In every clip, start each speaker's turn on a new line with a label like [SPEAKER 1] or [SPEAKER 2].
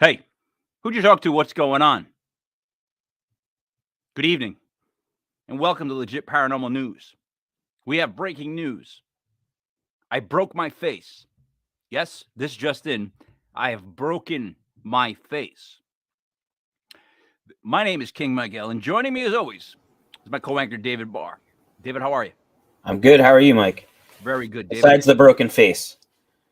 [SPEAKER 1] Hey, who'd you talk to? What's going on? Good evening, and welcome to Legit Paranormal News. We have breaking news. I broke my face. Yes, this just in. I have broken my face. My name is King Miguel, and joining me as always is my co-anchor David Barr. David, how are you?
[SPEAKER 2] I'm good. How are you, Mike?
[SPEAKER 1] Very good, David.
[SPEAKER 2] Besides the broken face.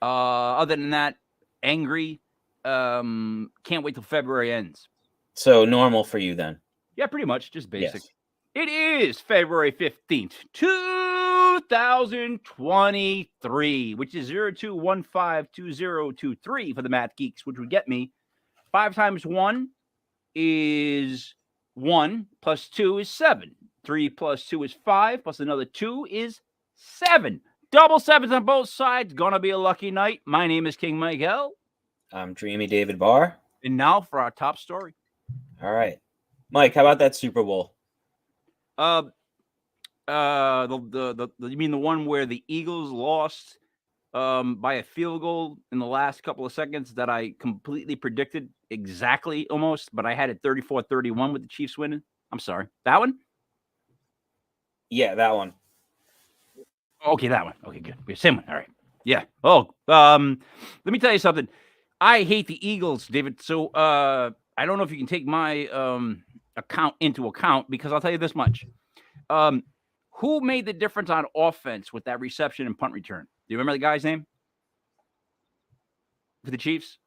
[SPEAKER 1] Other than that, angry. Can't wait till February ends.
[SPEAKER 2] So normal for you then?
[SPEAKER 1] Yeah, pretty much. Just basic.
[SPEAKER 2] Yes.
[SPEAKER 1] It is February 15th, 2023, which is 02152023 for the math geeks, which would get me 5 times 1 is 1 plus 2 is 7. 3 plus 2 is 5 plus another 2 is 7. Double sevens on both sides. Gonna be a lucky night. My name is King Miguel.
[SPEAKER 2] I'm Dreamy David Barr.
[SPEAKER 1] And now for our top story.
[SPEAKER 2] All right. Mike, how about that Super Bowl?
[SPEAKER 1] You mean the one where the Eagles lost by a field goal in the last couple of seconds that I completely predicted exactly almost, but I had it 34-31 with the Chiefs winning? I'm sorry. That one?
[SPEAKER 2] Yeah, that one.
[SPEAKER 1] Okay, that one. Okay, good. Same one. All right. Yeah. Oh, let me tell you something. I hate the Eagles, David. So I don't know if you can take my account into account, because I'll tell you this much. Who made the difference on offense with that reception and punt return? Do you remember the guy's name for the Chiefs?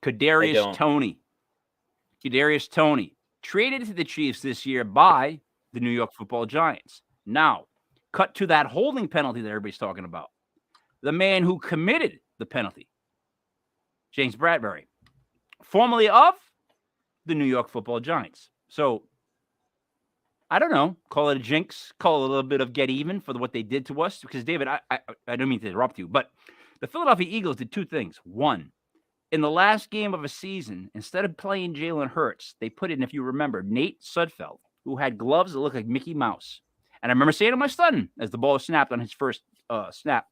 [SPEAKER 1] Kadarius Toney. Kadarius Toney traded to the Chiefs this year by the New York Football Giants. Now, cut to that holding penalty that everybody's talking about. The man who committed the penalty, James Bradbury, formerly of the New York Football Giants. So, I don't know, call it a jinx, call it a little bit of get even for what they did to us. Because, David, I don't mean to interrupt you, but the Philadelphia Eagles did 2 things. One, in the last game of a season, instead of playing Jalen Hurts, they put in, if you remember, Nate Sudfeld, who had gloves that looked like Mickey Mouse. And I remember saying to my son, as the ball snapped on his first snap,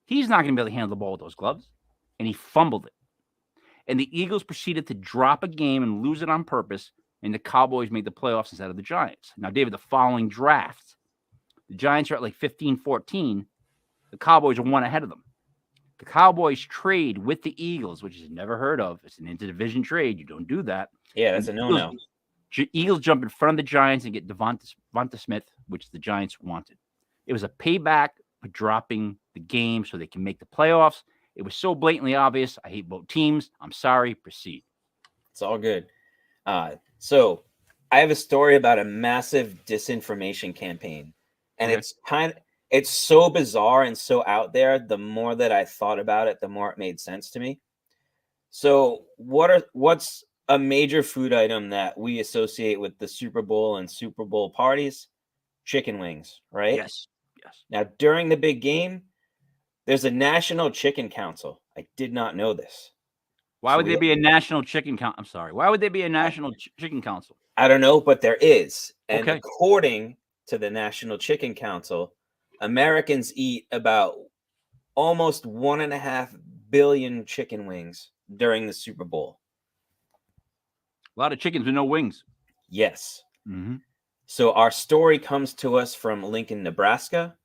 [SPEAKER 1] he's not going to be able to handle the ball with those gloves. And he fumbled it. And the Eagles proceeded to drop a game and lose it on purpose, and the Cowboys made the playoffs instead of the Giants. Now, David, the following draft, the Giants are at like 15-14. The Cowboys are 1 ahead of them. The Cowboys trade with the Eagles, which is never heard of. It's an interdivision trade. You don't do that.
[SPEAKER 2] Yeah, that's a no-no.
[SPEAKER 1] Eagles jump in front of the Giants and get Devonta Smith, which the Giants wanted. It was a payback for dropping the game so they can make the playoffs. It was so blatantly obvious. I hate both teams. I'm sorry. Proceed.
[SPEAKER 2] It's all good. So I have a story about a massive disinformation campaign, and it's so bizarre and so out there. The more that I thought about it, the more it made sense to me. So what's a major food item that we associate with the Super Bowl and Super Bowl parties? Chicken wings, right?
[SPEAKER 1] Yes.
[SPEAKER 2] Now, during the big game, there's a National Chicken Council. I did not know this.
[SPEAKER 1] Why would there be a National Chicken Council? I'm sorry. Why would there be a National Chicken Council?
[SPEAKER 2] I don't know, but there is. And
[SPEAKER 1] okay.
[SPEAKER 2] According to the National Chicken Council, Americans eat about almost 1.5 billion chicken wings during the Super Bowl.
[SPEAKER 1] A lot of chickens with no wings.
[SPEAKER 2] Yes.
[SPEAKER 1] Mm-hmm.
[SPEAKER 2] So our story comes to us from Lincoln, Nebraska,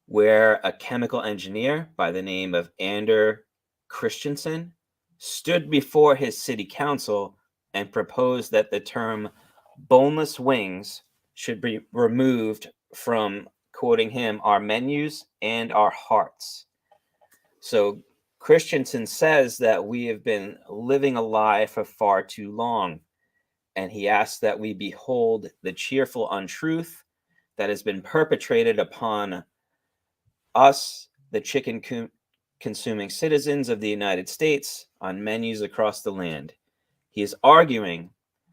[SPEAKER 2] where a chemical engineer by the name of Ander Christensen stood before his city council and proposed that the term boneless wings should be removed from, quoting him, our menus and our hearts. So Christensen says that we have been living a lie for far too long, and he asks that we behold the cheerful untruth that has been perpetrated upon us, the chicken consuming citizens of the United States, on menus across the land. He is arguing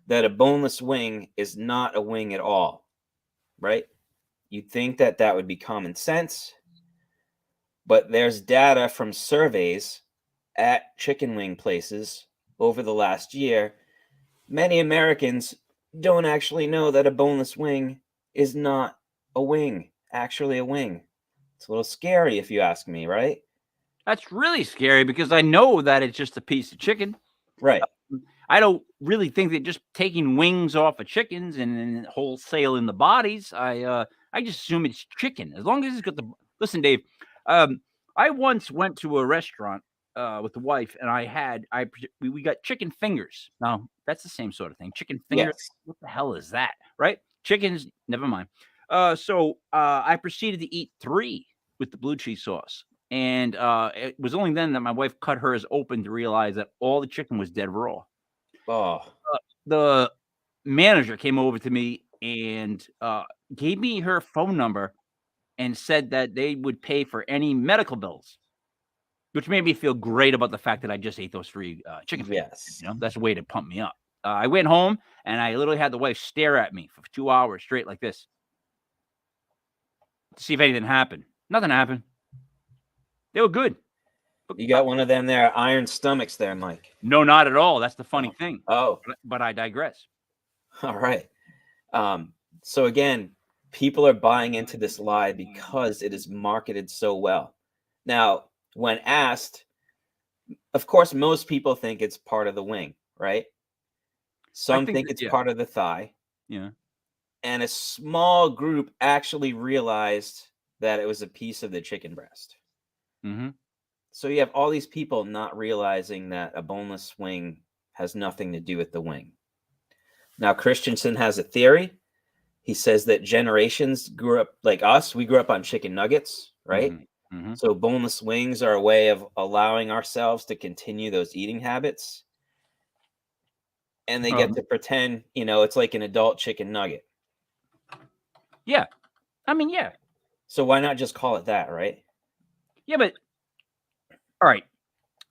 [SPEAKER 2] that a boneless wing is not a wing at all, right? You'd think that that would be common sense, but there's data from surveys at chicken wing places over the last year. Many Americans don't actually know that a boneless wing is not a wing, actually a wing. It's a little scary if you ask me, right?
[SPEAKER 1] That's really scary because I know that it's just a piece of chicken.
[SPEAKER 2] Right.
[SPEAKER 1] I don't really think that just taking wings off of chickens and wholesale in the bodies. I just assume it's chicken as long as it's got the. Listen, Dave. I once went to a restaurant with the wife, and we got chicken fingers. Now that's the same sort of thing. Chicken fingers.
[SPEAKER 2] Yes.
[SPEAKER 1] What the hell is that? Right? Chickens. Never mind. So I proceeded to eat 3 with the blue cheese sauce. And it was only then that my wife cut hers open to realize that all the chicken was dead raw.
[SPEAKER 2] Oh,
[SPEAKER 1] The manager came over to me and gave me her phone number and said that they would pay for any medical bills, which made me feel great about the fact that I just ate those 3 chicken fingers.
[SPEAKER 2] yes.
[SPEAKER 1] You know, that's a way to pump me up. I went home and I literally had the wife stare at me for 2 hours straight like this to see if anything happened. Nothing happened. They were good.
[SPEAKER 2] You got one of them there iron stomachs there, Mike.
[SPEAKER 1] No, not at all. That's the funny thing.
[SPEAKER 2] Oh,
[SPEAKER 1] But I digress.
[SPEAKER 2] all right. So again, people are buying into this lie because it is marketed so well. Now, when asked, of course, most people think it's part of the wing, right? Some think it's part of the thigh.
[SPEAKER 1] Yeah.
[SPEAKER 2] And a small group actually realized that it was a piece of the chicken breast.
[SPEAKER 1] Mm-hmm.
[SPEAKER 2] So you have all these people not realizing that a boneless wing has nothing to do with the wing. Now, Christensen has a theory. He says that generations grew up like us. We grew up on chicken nuggets, right?
[SPEAKER 1] Mm-hmm. Mm-hmm.
[SPEAKER 2] So boneless wings are a way of allowing ourselves to continue those eating habits. And they get to pretend, it's like an adult chicken nugget.
[SPEAKER 1] Yeah. I mean, yeah.
[SPEAKER 2] So why not just call it that, right?
[SPEAKER 1] Yeah, but all right.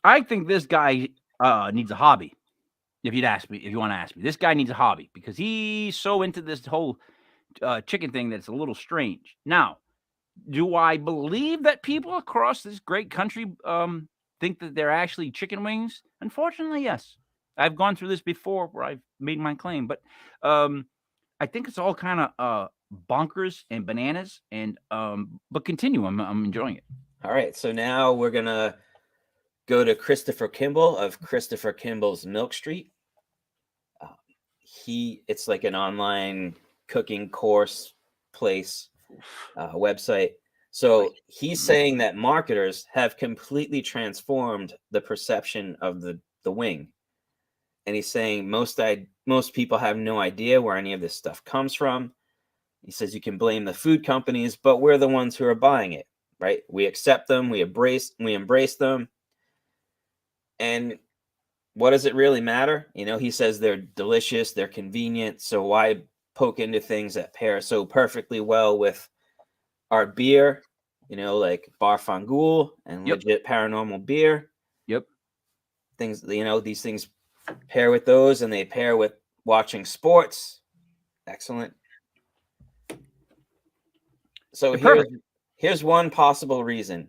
[SPEAKER 1] I think this guy needs a hobby. If you want to ask me, this guy needs a hobby because he's so into this whole chicken thing that's a little strange. Now, do I believe that people across this great country think that they're actually chicken wings? Unfortunately, yes. I've gone through this before where I've made my claim, but I think it's all kind of bonkers and bananas. And but continue. I'm enjoying it.
[SPEAKER 2] All right. So now we're gonna go to Christopher Kimball of Christopher Kimball's Milk Street. It's like an online cooking course place website. So he's saying that marketers have completely transformed the perception of the wing. And he's saying most people have no idea where any of this stuff comes from. He says you can blame the food companies, but we're the ones who are buying it, right? We accept them, we embrace them. And what does it really matter? He says they're delicious, they're convenient. So why poke into things that pair so perfectly well with our beer, like Barr and legit Paranormal beer.
[SPEAKER 1] Yep.
[SPEAKER 2] Things, these things pair with those, and they pair with watching sports. Excellent. So here's one possible reason.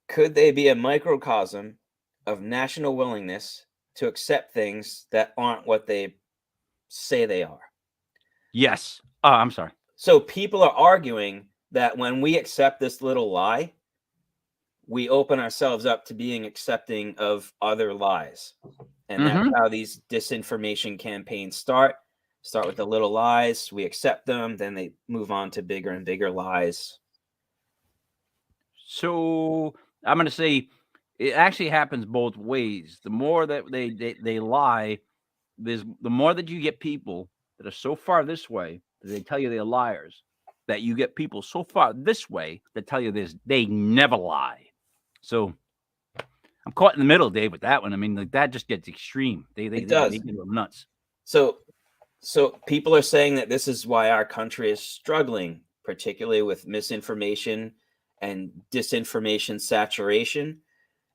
[SPEAKER 2] Could they be a microcosm of national willingness to accept things that aren't what they say they are?
[SPEAKER 1] Yes. I'm sorry.
[SPEAKER 2] So people are arguing that when we accept this little lie, we open ourselves up to being accepting of other lies. And that's how these disinformation campaigns start with the little lies. We accept them. Then they move on to bigger and bigger lies.
[SPEAKER 1] So I'm going to say it actually happens both ways. The more that they lie, the more that you get people that are so far this way that they tell you they're liars, that you get people so far this way that tell you they never lie. So I'm caught in the middle, Dave, with that one. I mean, like, that just gets extreme. They make it nuts.
[SPEAKER 2] So people are saying that this is why our country is struggling, particularly with misinformation and disinformation saturation.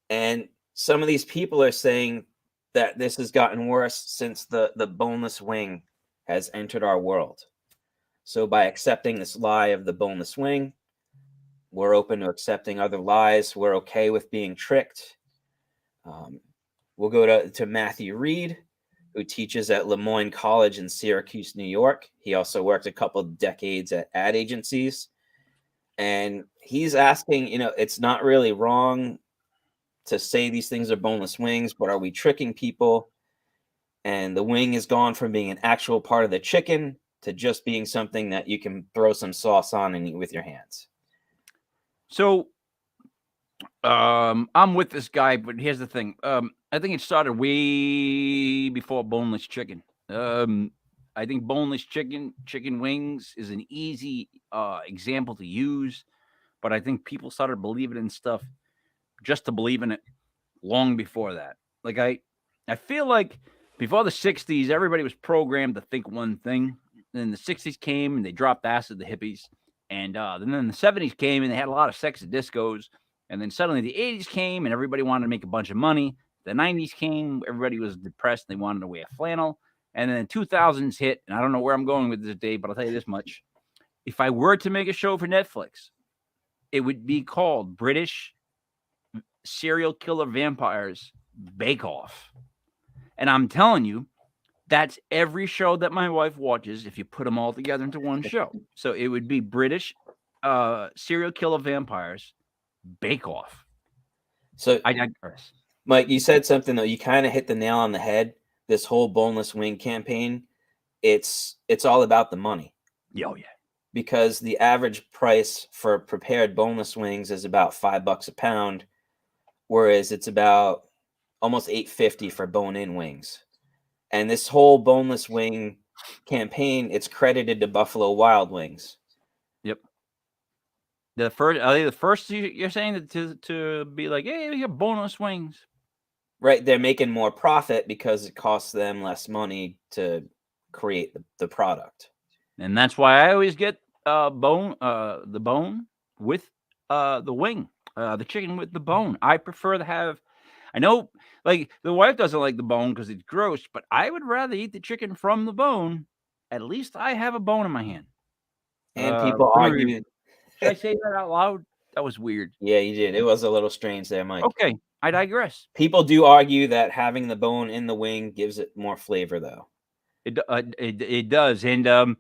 [SPEAKER 2] And some of these people are saying that this has gotten worse since the boneless wing has entered our world. So by accepting this lie of the boneless wing, we're open to accepting other lies. We're okay with being tricked. We'll go to Matthew Reed, who teaches at Lemoyne College in Syracuse, New York. He also worked a couple of decades at ad agencies. And he's asking, it's not really wrong to say these things are boneless wings, but are we tricking people? And the wing has gone from being an actual part of the chicken to just being something that you can throw some sauce on and eat with your hands.
[SPEAKER 1] So I'm with this guy, but here's the thing. I think it started way before boneless chicken. I think boneless chicken wings is an easy example to use, but I think people started believing in stuff just to believe in it long before that. Like I feel like before the 60s, everybody was programmed to think one thing. Then the 60s came and they dropped acid, the hippies. And then the 70s came and they had a lot of sex at discos. And then suddenly the 80s came and everybody wanted to make a bunch of money. The 90s came, everybody was depressed. They wanted to wear flannel. And then the 2000s hit. And I don't know where I'm going with this, Dave, but I'll tell you this much. If I were to make a show for Netflix, it would be called British Serial Killer Vampires Bake Off. And I'm telling you, that's every show that my wife watches if you put them all together into one show. So it would be British Serial Killer Vampires Bake Off.
[SPEAKER 2] So
[SPEAKER 1] I digress.
[SPEAKER 2] Mike, you said something though. You kind of hit the nail on the head. This whole boneless wing campaign, it's all about the money.
[SPEAKER 1] Oh yeah.
[SPEAKER 2] Because the average price for prepared boneless wings is about $5 a pound, whereas it's about almost $8.50 for bone-in wings. And this whole boneless wing campaign, it's credited to Buffalo Wild Wings.
[SPEAKER 1] Yep. The first you're saying to be like, hey, we got boneless wings.
[SPEAKER 2] Right, they're making more profit because it costs them less money to create the product.
[SPEAKER 1] And that's why I always get the bone with the wing, the chicken with the bone. I prefer to have. I know, like, the wife doesn't like the bone because it's gross, but I would rather eat the chicken from the bone. At least I have a bone in my hand.
[SPEAKER 2] And people argue.
[SPEAKER 1] Should I say that out loud? That was weird.
[SPEAKER 2] Yeah, you did. It was a little strange there, Mike.
[SPEAKER 1] Okay, I digress.
[SPEAKER 2] People do argue that having the bone in the wing gives it more flavor, though.
[SPEAKER 1] It does, and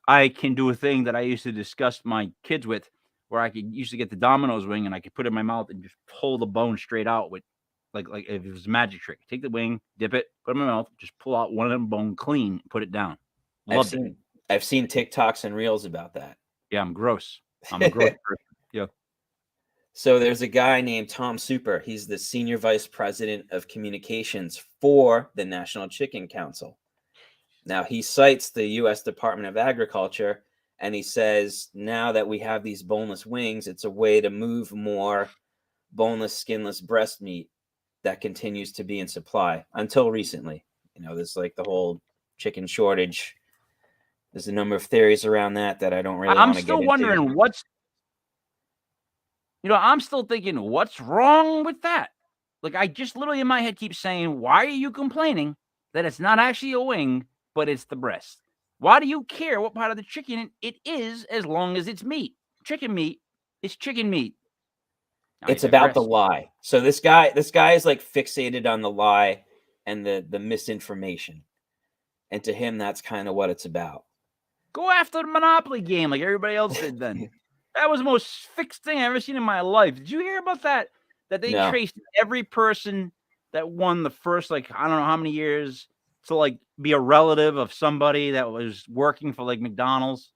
[SPEAKER 1] I can do a thing that I used to disgust my kids with, where I could used to get the Domino's wing and I could put it in my mouth and just pull the bone straight out with. Like if it was a magic trick, take the wing, dip it, put it in my mouth, just pull out one of them bone clean, put it down.
[SPEAKER 2] I've seen TikToks and reels about that.
[SPEAKER 1] Yeah, I'm gross. I'm a gross person. Yeah.
[SPEAKER 2] So there's a guy named Tom Super. He's the senior vice president of communications for the National Chicken Council. Now he cites the U.S. Department of Agriculture, and he says now that we have these boneless wings, it's a way to move more boneless, skinless breast meat that continues to be in supply until recently. There's like the whole chicken shortage. There's a number of theories around that I don't really want to get into.
[SPEAKER 1] I'm still wondering I'm still thinking, what's wrong with that? Like, I just literally in my head keep saying, why are you complaining that it's not actually a wing, but it's the breast? Why do you care what part of the chicken it is as long as it's meat? Chicken meat is chicken meat.
[SPEAKER 2] It's about the lie. So this guy is like fixated on the lie and the misinformation. And to him, that's kind of what it's about.
[SPEAKER 1] Go after the Monopoly game like everybody else did then. That was the most fixed thing I've ever seen in my life. Did you hear about that? That they traced every person that won the first, like, I don't know how many years to, like, be a relative of somebody that was working for, like, McDonald's.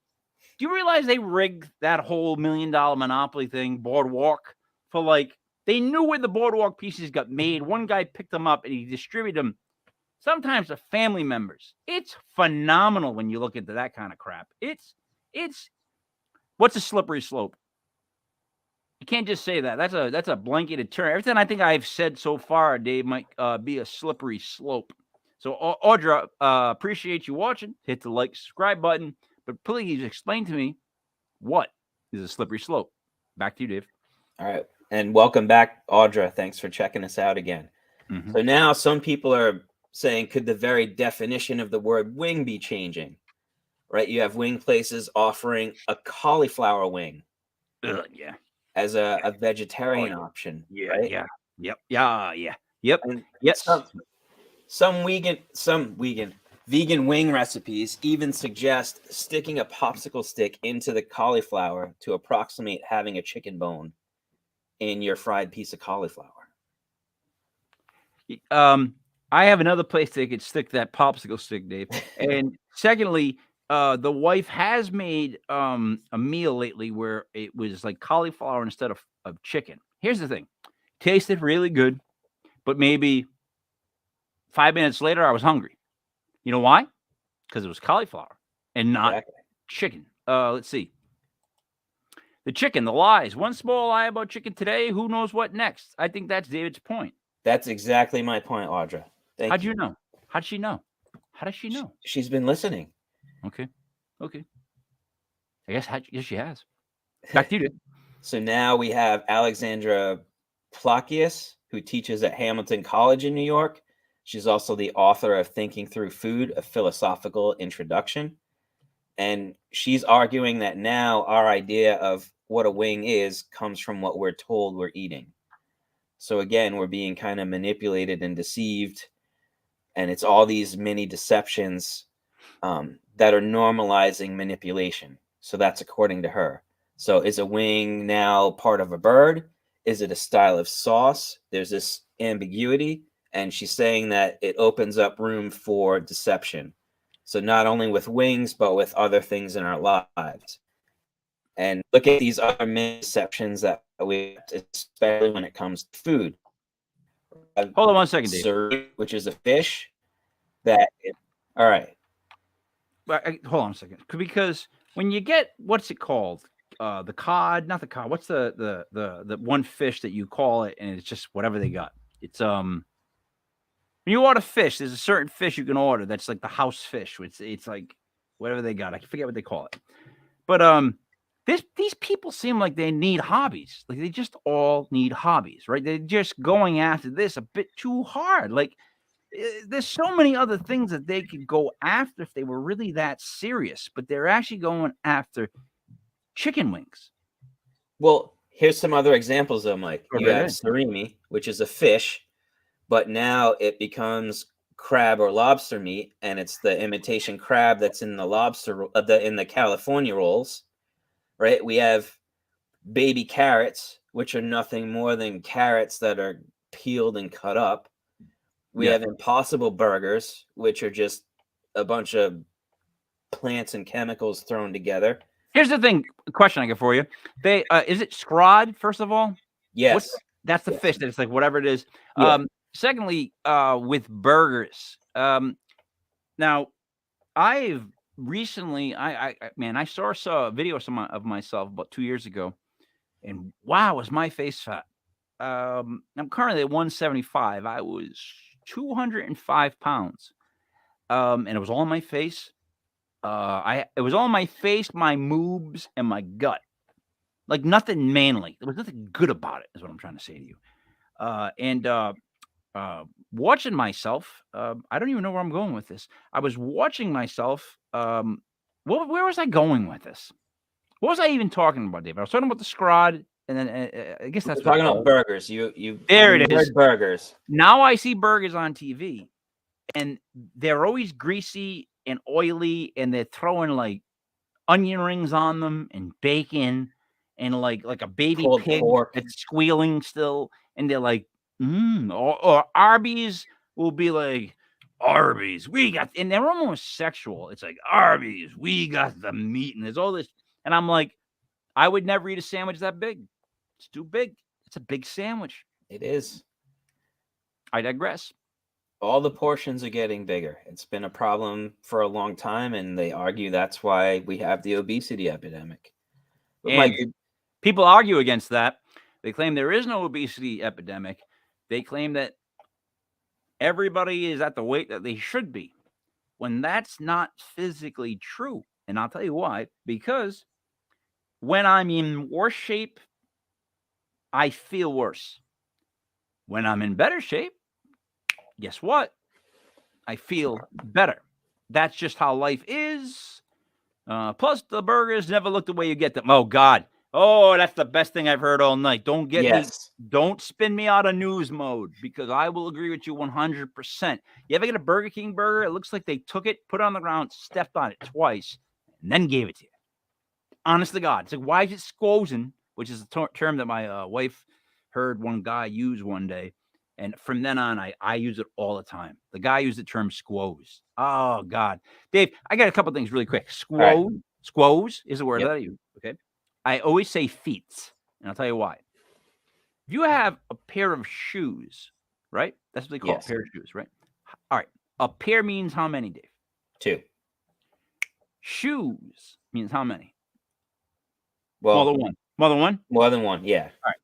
[SPEAKER 1] Do you realize they rigged that whole $1 million Monopoly thing, Boardwalk, for, like, they knew where the Boardwalk pieces got made. One guy picked them up and he distributed them sometimes to family members. It's phenomenal when you look into that kind of crap. It's what's a slippery slope? You can't just say that. That's a blanketed term. Everything I think I've said so far, Dave, might be a slippery slope. So, Audra, appreciate you watching. Hit the like, subscribe button, but please explain to me what is a slippery slope. Back to you, Dave.
[SPEAKER 2] All right, and welcome back, Audra. Thanks for checking us out again. Mm-hmm. So now some people are saying, could the very definition of the word wing be changing? Right, you have wing places offering a cauliflower wing.
[SPEAKER 1] Yeah.
[SPEAKER 2] As a vegetarian option.
[SPEAKER 1] Yeah,
[SPEAKER 2] right?
[SPEAKER 1] Yeah. Yep. Yeah. Yep.
[SPEAKER 2] And
[SPEAKER 1] yes.
[SPEAKER 2] Some vegan wing recipes even suggest sticking a popsicle stick into the cauliflower to approximate having a chicken bone in your fried piece of cauliflower.
[SPEAKER 1] I have another place they could stick that popsicle stick, Dave. And secondly, the wife has made a meal lately where it was like cauliflower instead of chicken. Here's the thing. Tasted really good, but maybe 5 minutes later I was hungry. You know why? Because it was cauliflower and not chicken. Let's see. The chicken, the lies. One small lie about chicken today. Who knows what next? I think that's David's point.
[SPEAKER 2] That's exactly my point, Audra.
[SPEAKER 1] How'd you know? How'd she know? How does she know?
[SPEAKER 2] She's been listening.
[SPEAKER 1] Okay. I guess she has. Back to you.
[SPEAKER 2] So now we have Alexandra Plakius, who teaches at Hamilton College in New York. She's also the author of Thinking Through Food, a Philosophical Introduction. And she's arguing that now our idea of what a wing is comes from what we're told we're eating. So again, we're being kind of manipulated and deceived. And it's all these mini deceptions that are normalizing manipulation. So that's according to her. So is a wing now part of a bird? Is it a style of sauce? There's this ambiguity. And she's saying that it opens up room for deception. So not only with wings, but with other things in our lives. And look at these other mini deceptions that we, especially when it comes to food.
[SPEAKER 1] Hold on 1 second, Dave.
[SPEAKER 2] Which is a fish all right.
[SPEAKER 1] Hold on a second. Because when you get, what's it called? The cod, not the cod. What's the one fish that you call it, and it's just whatever they got. It's when you order fish, there's a certain fish you can order that's like the house fish. It's like whatever they got. I forget what they call it. But these people seem like they need hobbies. Like they just all need hobbies, right? They're just going after this a bit too hard. Like there's so many other things that they could go after if they were really that serious, but they're actually going after chicken wings.
[SPEAKER 2] Well, here's some other examples though, Mike. You have Dreamy, which is a fish, but now it becomes crab or lobster meat, and it's the imitation crab that's in the lobster in the California rolls, right? We have baby carrots, which are nothing more than carrots that are peeled and cut up. We have Impossible Burgers, which are just a bunch of plants and chemicals thrown together.
[SPEAKER 1] Here's the question I got for you. They is it scrod, first of all?
[SPEAKER 2] Yes.
[SPEAKER 1] That's the fish that it's like whatever it is. Yeah. Secondly, with burgers. Now I've recently I saw a video of myself about 2 years ago, and wow, was my face fat. I'm currently at 175. I was 205 pounds. And it was all on my face. It was all on my face, my moobs, and my gut. Like nothing manly. There was nothing good about it, is what I'm trying to say to you. And watching myself, I don't even know where I'm going with this. I was watching myself. Where was I going with this? What was I even talking about, Dave? I was talking about the scrod, and then I guess that's
[SPEAKER 2] talking about burgers. You
[SPEAKER 1] there it is.
[SPEAKER 2] Burgers.
[SPEAKER 1] Now I see burgers on TV, and they're always greasy and oily, and they're throwing like onion rings on them and bacon and like a baby pig that's squealing still, and they're like Or Arby's will be like, Arby's, we got, and they're almost sexual. It's like, Arby's, we got the meat, and there's all this. And I'm like, I would never eat a sandwich that big. It's too big. It's a big sandwich.
[SPEAKER 2] It is.
[SPEAKER 1] I digress.
[SPEAKER 2] All the portions are getting bigger. It's been a problem for a long time, and they argue that's why we have the obesity epidemic. But
[SPEAKER 1] and
[SPEAKER 2] Mike,
[SPEAKER 1] people argue against that. They claim there is no obesity epidemic. They claim that everybody is at the weight that they should be, when that's not physically true. And I'll tell you why. Because when I'm in worse shape, I feel worse. When I'm in better shape, guess what? I feel better. That's just how life is. Plus, the burgers never look the way you get them. Oh, God. Oh, that's the best thing I've heard all night. Don't get me. Don't spin me out of news mode, because I will agree with you 100%. You ever get a Burger King burger? It looks like they took it, put it on the ground, stepped on it twice, and then gave it to you. Honest to God. It's like, why is it squozen? Which is a term that my wife heard one guy use one day. And from then on, I use it all the time. The guy used the term squoze. Oh, God. Dave, I got a couple things really quick. Squoze. Right. Squoze is a word that I use. Okay. I always say feet, and I'll tell you why. If you have a pair of shoes, right? That's what they call a pair of shoes, right? All right. A pair means how many, Dave?
[SPEAKER 2] 2.
[SPEAKER 1] Shoes means how many?
[SPEAKER 2] Well,
[SPEAKER 1] more than one. More than one?
[SPEAKER 2] More than one, yeah.
[SPEAKER 1] All right.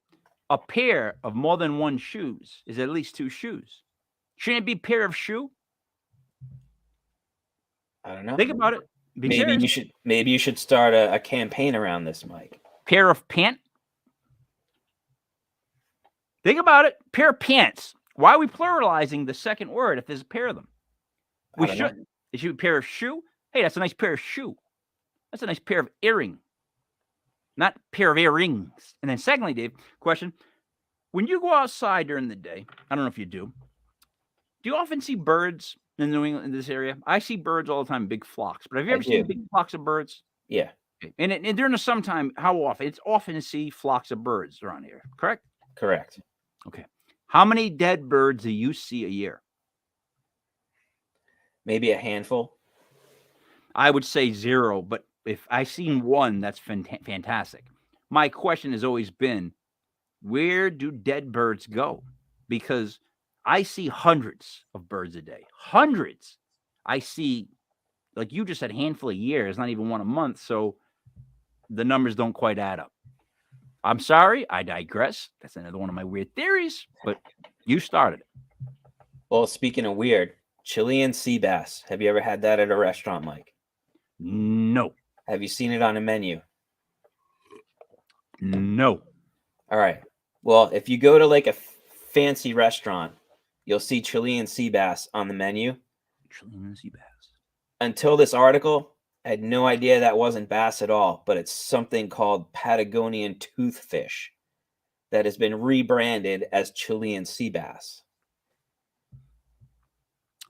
[SPEAKER 1] A pair of more than one shoes is at least 2 shoes. Shouldn't it be pair of shoe?
[SPEAKER 2] I don't know.
[SPEAKER 1] Think about it.
[SPEAKER 2] Maybe you should start a campaign around this, Mike.
[SPEAKER 1] Pair of pant. Think about it. Pair of pants. Why are we pluralizing the second word if there's a pair of them? We should. It should be a pair of shoe. Hey, that's a nice pair of shoe. That's a nice pair of earring. Not pair of earrings. And then secondly, Dave, question. When you go outside during the day, I don't know if you do you often see birds in New England, in this area? I see birds all the time, big flocks. But have you ever seen big flocks of birds?
[SPEAKER 2] Yeah.
[SPEAKER 1] Okay. And during the summertime, how often? It's often to see flocks of birds around here, correct?
[SPEAKER 2] Correct.
[SPEAKER 1] Okay. How many dead birds do you see a year?
[SPEAKER 2] Maybe a handful.
[SPEAKER 1] I would say 0, but if I seen one, that's fantastic. My question has always been, where do dead birds go? Because I see hundreds of birds a day. Hundreds. I see, like you just said, a handful a year. It's not even one a month. So the numbers don't quite add up. I'm sorry. I digress. That's another one of my weird theories, but you started it.
[SPEAKER 2] Well, speaking of weird, Chilean sea bass. Have you ever had that at a restaurant, Mike?
[SPEAKER 1] No.
[SPEAKER 2] Have you seen it on a menu?
[SPEAKER 1] No.
[SPEAKER 2] All right. Well, if you go to like a fancy restaurant, you'll see Chilean sea bass on the menu.
[SPEAKER 1] Chilean sea bass.
[SPEAKER 2] Until this article, I had no idea that wasn't bass at all, but it's something called Patagonian toothfish that has been rebranded as Chilean sea bass.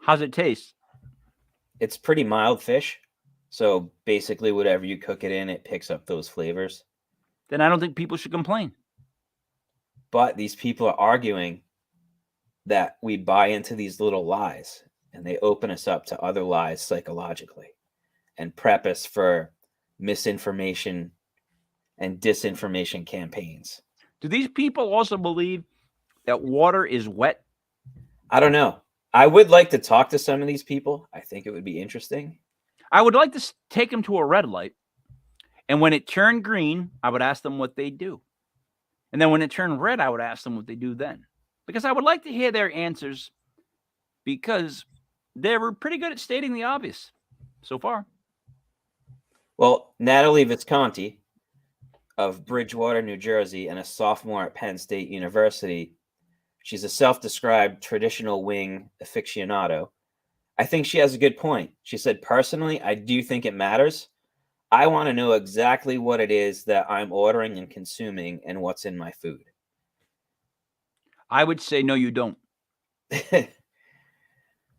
[SPEAKER 1] How's it taste?
[SPEAKER 2] It's pretty mild fish. So basically, whatever you cook it in, it picks up those flavors.
[SPEAKER 1] Then I don't think people should complain.
[SPEAKER 2] But these people are arguing that we buy into these little lies, and they open us up to other lies psychologically and prep us for misinformation and disinformation campaigns.
[SPEAKER 1] Do these people also believe that water is wet?
[SPEAKER 2] I don't know. I would like to talk to some of these people. I think it would be interesting.
[SPEAKER 1] I would like to take them to a red light, and when it turned green, I would ask them what they do. And then when it turned red, I would ask them what they do then. Because I would like to hear their answers, because they were pretty good at stating the obvious so far.
[SPEAKER 2] Well, Natalie Visconti of Bridgewater, New Jersey, and a sophomore at Penn State University, she's a self-described traditional wing aficionado. I think she has a good point. She said, personally, I do think it matters. I want to know exactly what it is that I'm ordering and consuming and what's in my food.
[SPEAKER 1] I would say, no, you don't.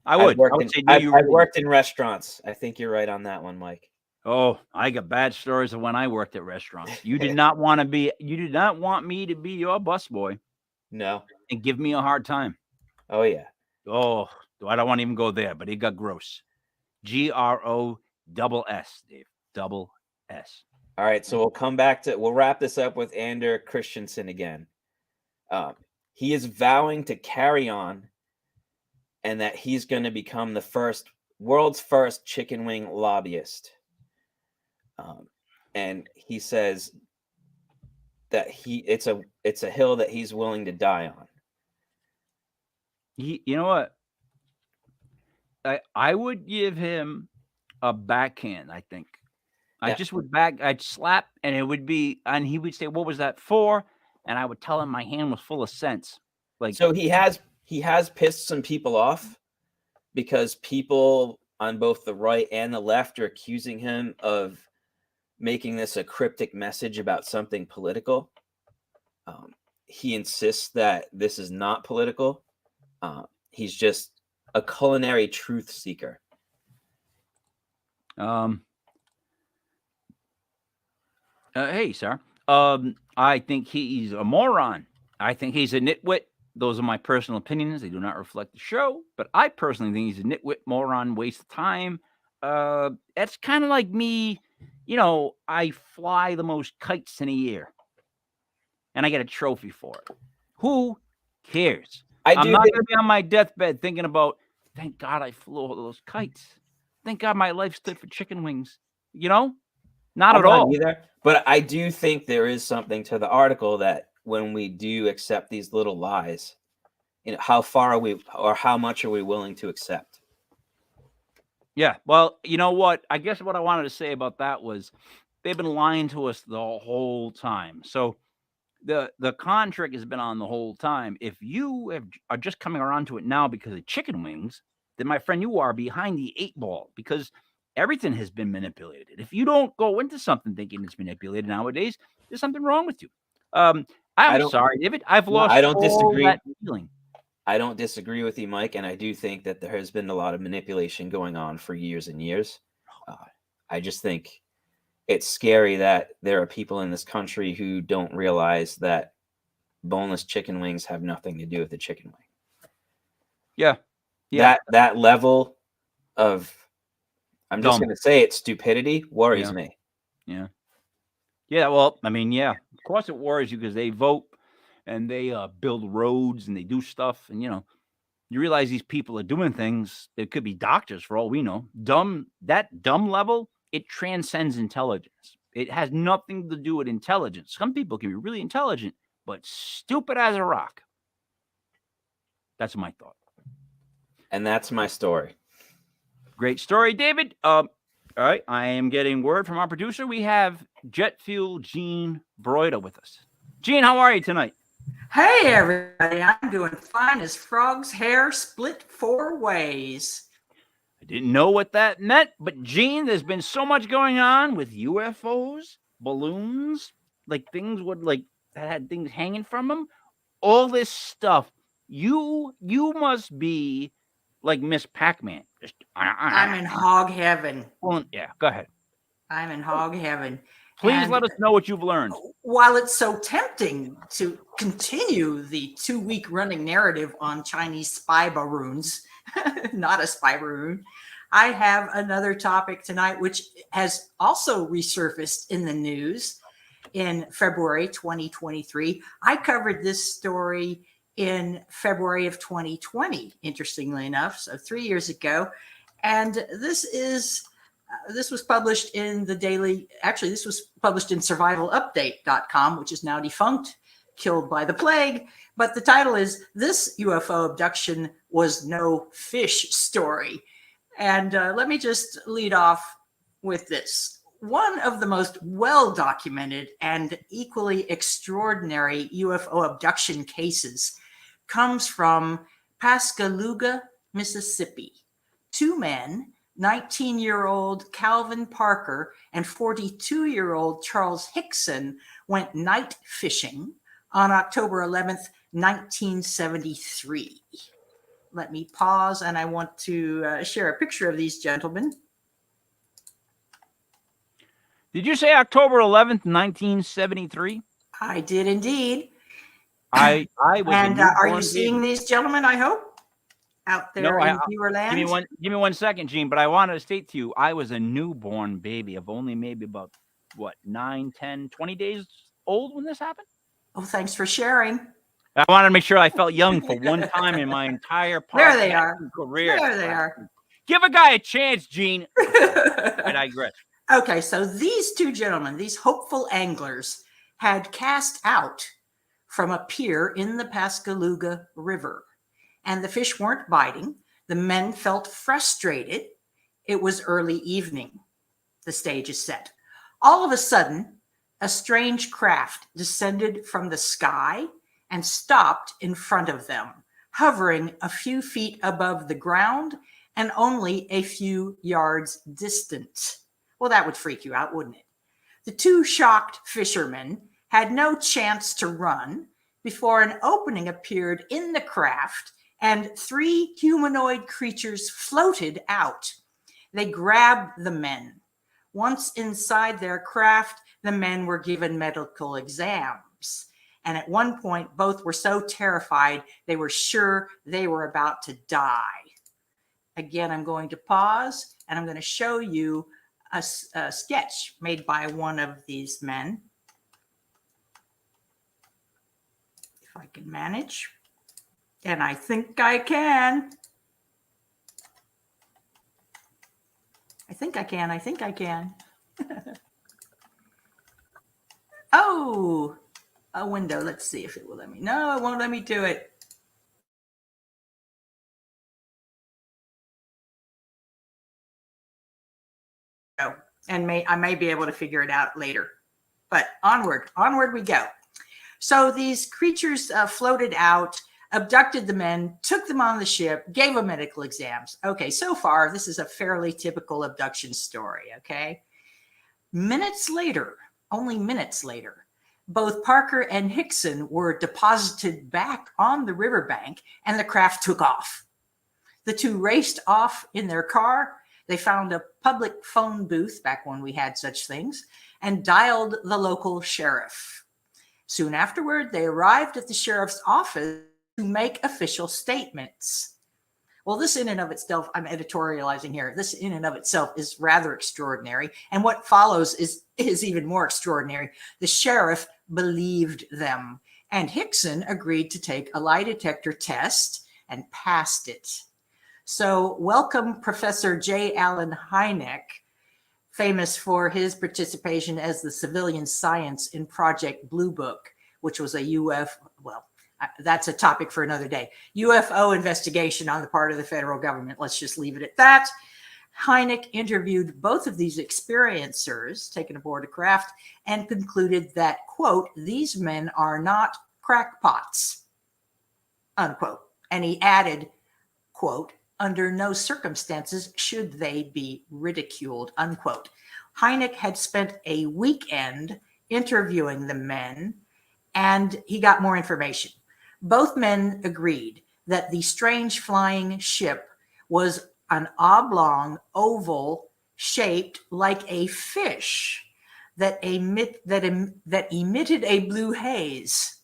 [SPEAKER 2] I've worked in restaurants. I think you're right on that one, Mike.
[SPEAKER 1] Oh, I got bad stories of when I worked at restaurants. You did not want me to be your busboy.
[SPEAKER 2] No.
[SPEAKER 1] and give me a hard time.
[SPEAKER 2] Oh, yeah.
[SPEAKER 1] Oh, I don't want to even go there, but it got gross. GROSS, Dave. Double S.
[SPEAKER 2] All right, so we'll wrap this up with Ander Christensen again. He is vowing to carry on and that he's going to become the world's first chicken wing lobbyist. And he says that it's a hill that he's willing to die on.
[SPEAKER 1] You know what? I would give him a backhand, I think. I just would I'd slap, and it would be, and he would say, "What was that for?" And I would tell him my hand was full of sense. Like,
[SPEAKER 2] so he has pissed some people off because people on both the right and the left are accusing him of making this a cryptic message about something political. He insists that this is not political. He's just a culinary truth seeker.
[SPEAKER 1] Hey, sir. I think he's a moron. I think he's a nitwit. Those are my personal opinions. They do not reflect the show, but I personally think he's a nitwit, moron, waste of time. That's kind of like me. You know, I fly the most kites in a year, and I get a trophy for it. Who cares? I'm not going to be on my deathbed thinking about, thank God I flew all those kites. Thank God my life stood for chicken wings. You know? Not at all.
[SPEAKER 2] Either. But I do think there is something to the article that when we do accept these little lies, you know, how far are we, or how much are we willing to accept?
[SPEAKER 1] Yeah. Well, you know what? I guess what I wanted to say about that was they've been lying to us the whole time. So the con trick has been on the whole time. If you are just coming around to it now because of chicken wings, then my friend, you are behind the 8 ball, because everything has been manipulated. If you don't go into something thinking it's manipulated nowadays, there's something wrong with you. I'm sorry, David. I've lost
[SPEAKER 2] I don't disagree.
[SPEAKER 1] That feeling.
[SPEAKER 2] I don't disagree with you, Mike, and I do think that there has been a lot of manipulation going on for years and years. I just think it's scary that there are people in this country who don't realize that boneless chicken wings have nothing to do with the chicken wing.
[SPEAKER 1] Yeah.
[SPEAKER 2] That level of, I'm just going to say it, stupidity worries me.
[SPEAKER 1] Yeah. Yeah. Well, I mean, yeah, of course it worries you, because they vote and they build roads and they do stuff. And, you know, you realize these people are doing things. They could be doctors for all we know. That dumb level, it transcends intelligence. It has nothing to do with intelligence. Some people can be really intelligent, but stupid as a rock. That's my thought.
[SPEAKER 2] And that's my story.
[SPEAKER 1] Great story, David. All right. I am getting word from our producer. We have Jet Fuel Gene Broida with us. Gene, how are you tonight?
[SPEAKER 3] Hey, everybody. I'm doing fine as frog's hair split 4 ways.
[SPEAKER 1] I didn't know what that meant, but Gene, there's been so much going on with UFOs, balloons, like things that had things hanging from them. All this stuff. You must be like Miss Pac-Man.
[SPEAKER 3] I'm in hog heaven.
[SPEAKER 1] Well, yeah, go ahead.
[SPEAKER 3] I'm in hog heaven.
[SPEAKER 1] Please let us know what you've learned.
[SPEAKER 3] While it's so tempting to continue the 2-week running narrative on Chinese spy balloons, not a spy balloon, I have another topic tonight, which has also resurfaced in the news in February 2023. I covered this story in February of 2020, interestingly enough, so 3 years ago. And this was published in this was published in survivalupdate.com, which is now defunct, killed by the plague. But the title is "This UFO Abduction Was No Fish Story." And let me just lead off with this. One of the most well-documented and equally extraordinary UFO abduction cases comes from Pascagoula, Mississippi. 2 men, 19-year-old Calvin Parker and 42-year-old Charles Hickson, went night fishing on October 11th, 1973. Let me pause, and I want to share a picture of these gentlemen.
[SPEAKER 1] Did you say October 11th, 1973?
[SPEAKER 3] I did indeed.
[SPEAKER 1] I was
[SPEAKER 3] And
[SPEAKER 1] a
[SPEAKER 3] are you
[SPEAKER 1] newborn
[SPEAKER 3] seeing
[SPEAKER 1] baby.
[SPEAKER 3] these gentlemen, I hope, out there
[SPEAKER 1] No,
[SPEAKER 3] in viewer land?
[SPEAKER 1] give me 1 second, Gene. But I wanted to state to you, I was a newborn baby of only maybe about what 9, 10, 20 days old when this happened.
[SPEAKER 3] Oh, thanks for sharing.
[SPEAKER 1] I wanted to make sure I felt young for one time in my entire
[SPEAKER 3] There they are.
[SPEAKER 1] career.
[SPEAKER 3] There they are.
[SPEAKER 1] Give a guy a chance, Gene. I digress.
[SPEAKER 3] Okay, so these two gentlemen, these hopeful anglers, had cast out from a pier in the Pascagoula River, and the fish weren't biting. The men felt frustrated. It was early evening. The stage is set. All of a sudden, a strange craft descended from the sky and stopped in front of them, hovering a few feet above the ground and only a few yards distant. Well, that would freak you out, wouldn't it? The two shocked fishermen had no chance to run before an opening appeared in the craft and 3 humanoid creatures floated out. They grabbed the men. Once inside their craft, the men were given medical exams. And at one point, both were so terrified, they were sure they were about to die. Again, I'm going to pause and I'm going to show you a sketch made by one of these men. If I can manage. And I think I can. I think I can. Oh, a window. Let's see if it will let me. No, it won't let me do it. Oh, and I may be able to figure it out later. But onward we go. So these creatures floated out, abducted the men, took them on the ship, gave them medical exams. Okay, so far, this is a fairly typical abduction story, okay? Minutes later, only minutes later, both Parker and Hickson were deposited back on the riverbank and the craft took off. The two raced off in their car. They found a public phone booth, back when we had such things, and dialed the local sheriff. Soon afterward, they arrived at the sheriff's office to make official statements. Well, this in and of itself, I'm editorializing here, this in and of itself is rather extraordinary. And what follows is even more extraordinary. The sheriff believed them, and Hickson agreed to take a lie detector test and passed it. So welcome Professor J. Allen Hynek, famous for his participation as the civilian science in Project Blue Book, which was a that's a topic for another day. UFO investigation on the part of the federal government. Let's just leave it at that. Hynek interviewed both of these experiencers taken aboard a craft and concluded that, quote, these men are not crackpots, unquote. And he added, quote, under no circumstances should they be ridiculed, unquote. Hynek had spent a weekend interviewing the men, and he got more information. Both men agreed that the strange flying ship was an oblong oval shaped like a fish that emitted a blue haze.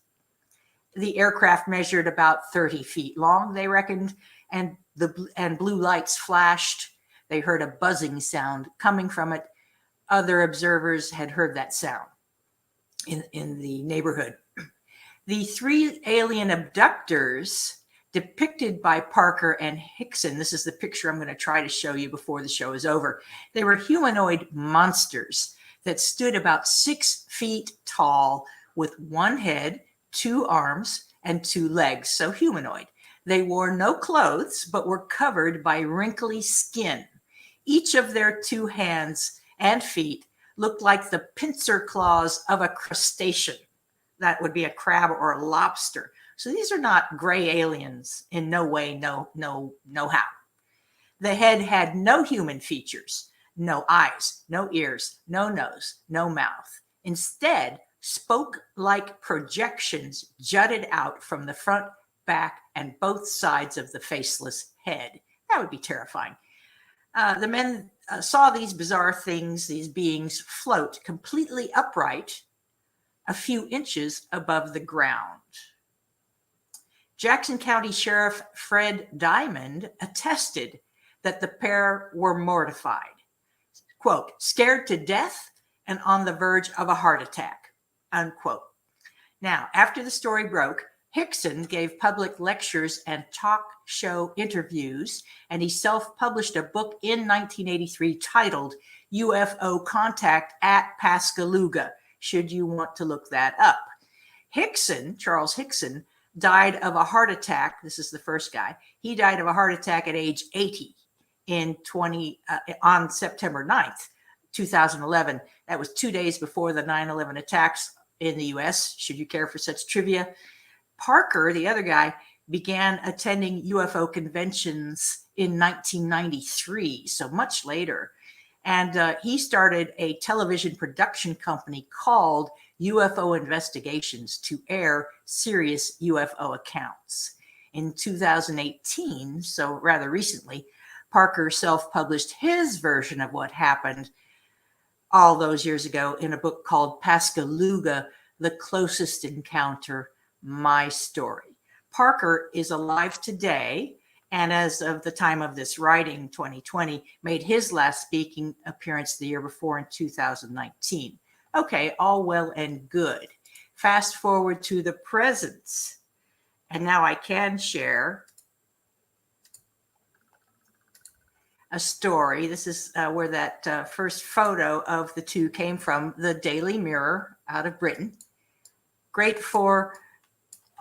[SPEAKER 3] The aircraft measured about 30 feet long, they reckoned, and blue lights flashed. They heard a buzzing sound coming from it. Other observers had heard that sound in the neighborhood. The 3 alien abductors depicted by Parker and Hickson, this is the picture I'm going to try to show you before the show is over. They were humanoid monsters that stood about 6 feet tall with 1 head, 2 arms, and 2 legs, so humanoid. They wore no clothes, but were covered by wrinkly skin. Each of their 2 hands and feet looked like the pincer claws of a crustacean. That would be a crab or a lobster. So these are not gray aliens in no way, no how. The head had no human features, no eyes, no ears, no nose, no mouth. Instead, spoke-like projections jutted out from the front, back, and both sides of the faceless head. That would be terrifying. The men saw these bizarre things, these beings float completely upright a few inches above the ground. Jackson County Sheriff Fred Diamond attested that the pair were mortified, quote, scared to death and on the verge of a heart attack, unquote. Now, after the story broke, Hickson gave public lectures and talk show interviews, and he self-published a book in 1983 titled UFO Contact at Pascagoula, should you want to look that up. Hickson, Charles Hickson, died of a heart attack. This is the first guy. He died of a heart attack at age 80 on September 9th, 2011. That was 2 days before the 9/11 attacks in the U.S., should you care for such trivia. Parker, the other guy, began attending UFO conventions in 1993, so much later. And he started a television production company called UFO Investigations to air serious UFO accounts. In 2018, so rather recently, Parker self-published his version of what happened all those years ago in a book called Pascagoula, The Closest Encounter, My Story. Parker is alive today, and as of the time of this writing, 2020, made his last speaking appearance the year before in 2019. Okay, all well and good. Fast forward to the present, and now I can share a story. This is where that first photo of the two came from, the Daily Mirror out of Britain. Great for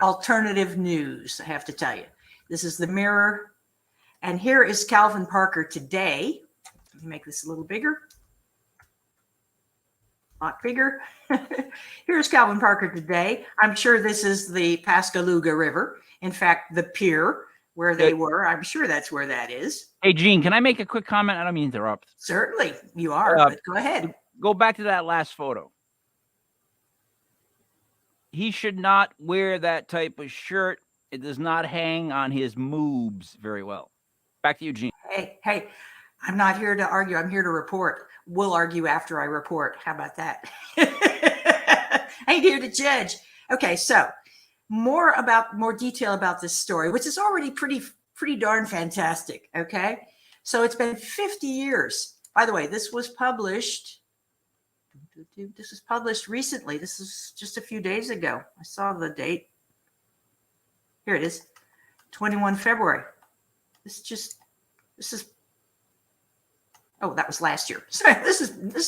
[SPEAKER 3] alternative news, I have to tell you. This is the Mirror. And here is Calvin Parker today. Let me make this a little bigger. Not bigger. Here's Calvin Parker today. I'm sure this is the Pascagoula River. In fact, the pier where they were, I'm sure that's where that is.
[SPEAKER 1] Hey, Gene, can I make a quick comment? I don't mean to interrupt.
[SPEAKER 3] Certainly, you are, but go ahead.
[SPEAKER 1] Go back to that last photo. He should not wear that type of shirt. It does not hang on his moobs very well. Back to you, Gene.
[SPEAKER 3] Hey, I'm not here to argue. I'm here to report. We'll argue after I report. How about that? I ain't here to judge. Okay, so more detail about this story, which is already pretty darn fantastic. Okay, so it's been 50 years. By the way, this was published recently. This is just a few days ago. I saw the date. Here it is, 21 February. Oh, that was last year. So this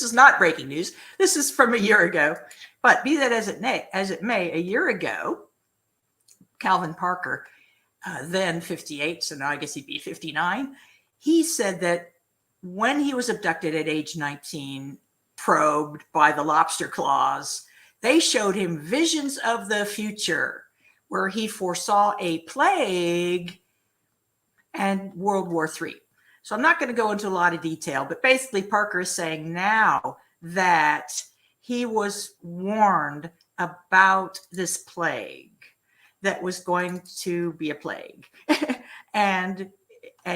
[SPEAKER 3] is not breaking news. This is from a year ago. But be that as it may, a year ago, Calvin Parker, then 58, so now I guess he'd be 59, he said that when he was abducted at age 19, probed by the lobster claws, they showed him visions of the future where he foresaw a plague and World War III. So I'm not going to go into a lot of detail, but basically Parker is saying now that he was warned about this plague that was going to be a plague. and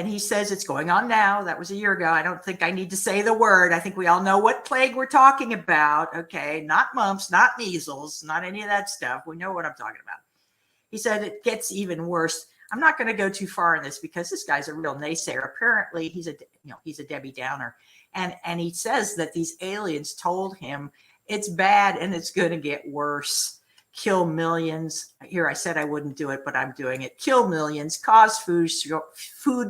[SPEAKER 3] he says it's going on now. That was a year ago. I don't think I need to say the word. I think we all know what plague we're talking about. Okay, not mumps, not measles, not any of that stuff. We know what I'm talking about. He said it gets even worse. I'm not going to go too far in this because this guy's a real naysayer. Apparently, he's a Debbie Downer, and he says that these aliens told him it's bad and it's going to get worse. Kill millions. Here, I said I wouldn't do it, but I'm doing it. Kill millions, cause food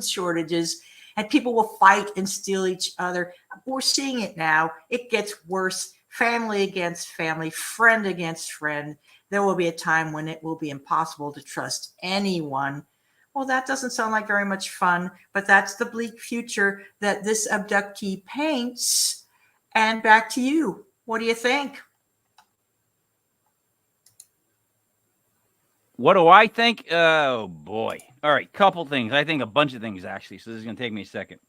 [SPEAKER 3] shortages, and people will fight and steal each other. We're seeing it now. It gets worse. Family against family, friend against friend. There will be a time when it will be impossible to trust anyone. Well, that doesn't sound like very much fun, but that's the bleak future that this abductee paints. And back to you. What do you think?
[SPEAKER 1] What do I think? Oh, boy. All right, couple things. I think a bunch of things, actually, so this is going to take me a second.